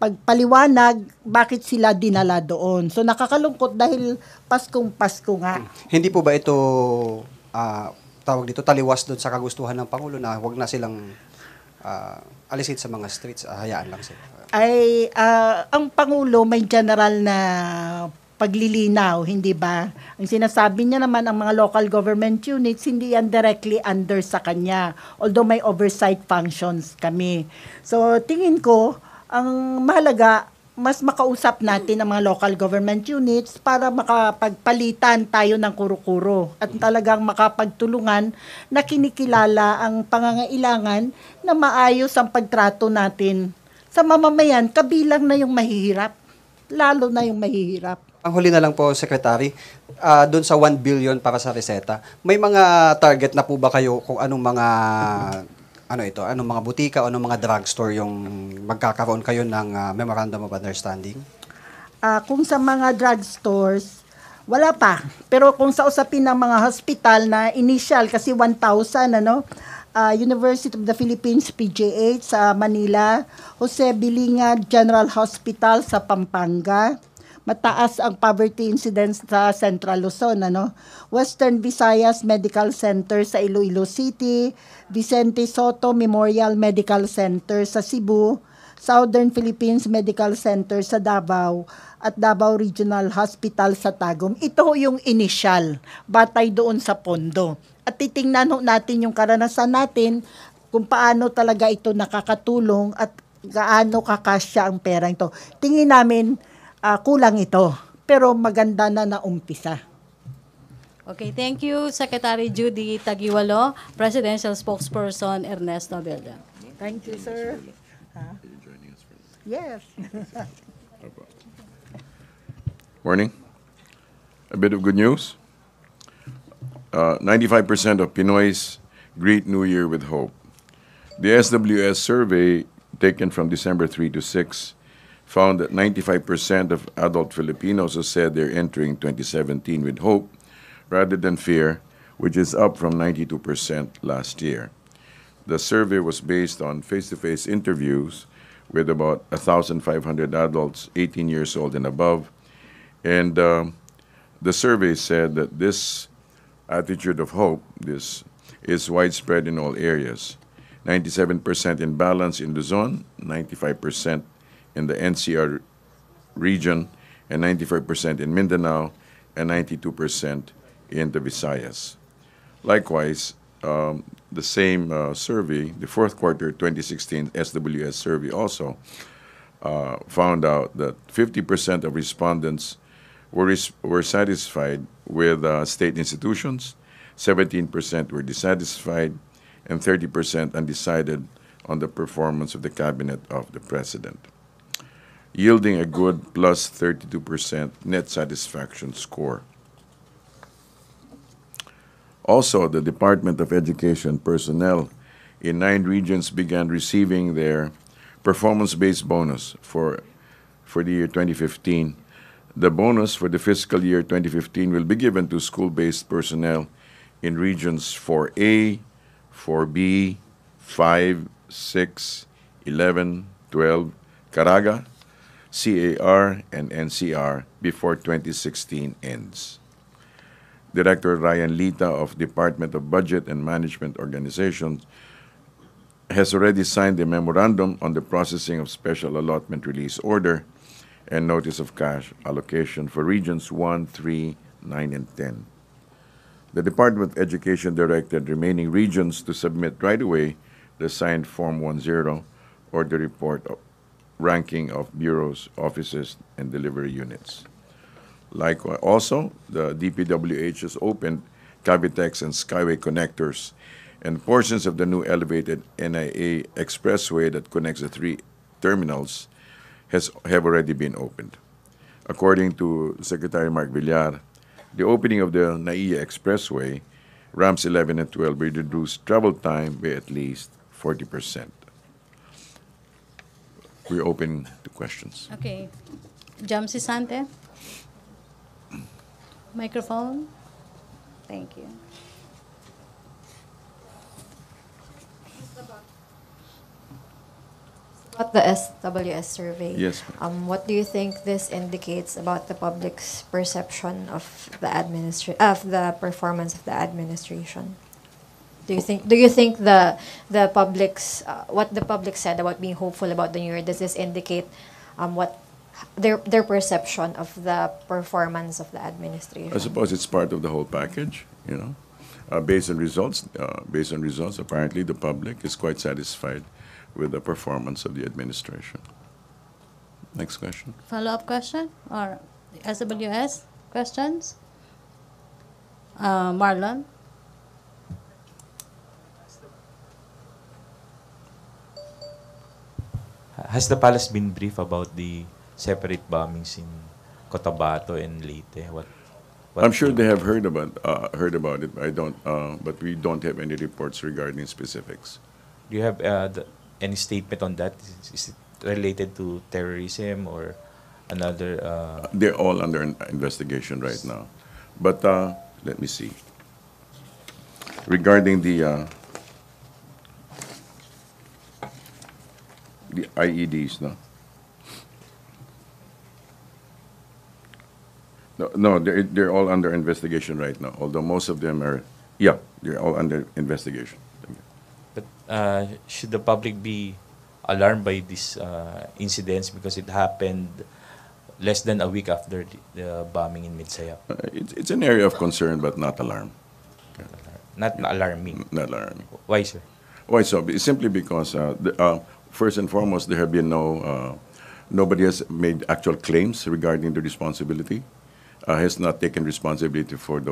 pagpaliwanag bakit sila dinala doon. So nakakalungkot dahil Pasko nga. Hindi po ba ito, tawag dito, taliwas doon sa kagustuhan ng Pangulo na huwag na silang alisin sa mga streets, hayaan lang sila? Ang Pangulo may general na paglilinaw, hindi ba? Ang sinasabi niya naman, ang mga local government units, hindi yan directly under sa kanya. Although may oversight functions kami. So, tingin ko, ang mahalaga, mas makausap natin ang mga local government units para makapagpalitan tayo ng kuro-kuro at talagang makapagtulungan na kinikilala ang pangangailangan na maayos ang pagtrato natin sa mamamayan, kabilang na yung mahihirap. Lalo na yung mahihirap. Ang huli na lang po, Secretary, doon sa 1 billion para sa reseta, may mga target na po ba kayo kung anong mga anong mga butika o anong mga drugstore yung magkakaroon kayo ng Memorandum of Understanding? Kung sa mga drugstores, wala pa. Pero kung sa usapin ng mga hospital na initial, kasi 1,000, University of the Philippines, PGH sa Manila, Jose Bilinga General Hospital sa Pampanga, mataas ang poverty incidence sa Central Luzon, Western Visayas Medical Center sa Iloilo City, Vicente Soto Memorial Medical Center sa Cebu, Southern Philippines Medical Center sa Davao, at Davao Regional Hospital sa Tagum. Ito yung initial, batay doon sa pondo. At titingnan natin yung karanasan natin kung paano talaga ito nakakatulong at gaano kakasya ang pera ito. Tingin namin, kulang ito, pero maganda na naumpisa. Okay, thank you, Secretary Judy Tagiwalo, Presidential Spokesperson Ernesto Abella. Thank you, sir. Yes. Morning. A bit of good news. 95% of Pinoys greet New Year with hope. The SWS survey taken from December 3 to 6 found that 95% of adult Filipinos have said they're entering 2017 with hope rather than fear, which is up from 92% last year. The survey was based on face-to-face interviews with about 1,500 adults 18 years old and above, and the survey said that this attitude of hope, this is widespread in all areas. 97% in balance in Luzon, 95% in the NCR region, and 94% in Mindanao, and 92% in the Visayas. Likewise, the same survey, the fourth quarter 2016 SWS survey also found out that 50% of respondents were satisfied with state institutions, 17% were dissatisfied, and 30% undecided on the performance of the cabinet of the president, yielding a good plus 32% net satisfaction score. Also, the Department of Education personnel in 9 regions began receiving their performance-based bonus for the year 2015. The bonus for the fiscal year 2015 will be given to school-based personnel in regions 4A, 4B, 5, 6, 11, 12, Caraga, CAR, and NCR before 2016 ends. Director Ryan Lita of Department of Budget and Management Organizations has already signed the memorandum on the processing of special allotment release order and notice of cash allocation for regions 1, 3, 9, and 10. The Department of Education directed remaining regions to submit right away the signed Form 10 or the report of ranking of bureaus, offices, and delivery units. Likewise, also, the DPWH has opened Cavitex and Skyway connectors, and portions of the new elevated NIA expressway that connects the 3 terminals have already been opened. According to Secretary Mark Villar, the opening of the NAIA Expressway, ramps 11 and 12 will reduce travel time by at least 40%. We're open to questions. Okay. Jamsi Sante. Microphone. Thank you. About the SWS survey, Yes. what do you think this indicates about the public's perception of the performance of the administration? Do you think the public's what the public said about being hopeful about the new year, does this indicate what their perception of the performance of the administration? I suppose it's part of the whole package, based on results. Apparently the public is quite satisfied with the performance of the administration. Next question. Follow-up question or SWS questions? Marlon? Has the palace been briefed about the separate bombings in Cotabato and Leyte? What I'm sure they have heard about it. But we don't have any reports regarding specifics. Do you have any statement on that? Is it related to terrorism or another? They're all under investigation right now. But let me see. Regarding the IEDs, no? No, they're all under investigation right now. Although most of them are, they're all under investigation. But should the public be alarmed by these incidents because it happened less than a week after the bombing in Midsayap? It's an area of concern, but not alarm. Not alarming. Not alarming. Why, sir? Why so? Simply because, first and foremost, there have been nobody has made actual claims regarding the responsibility, has not taken responsibility for the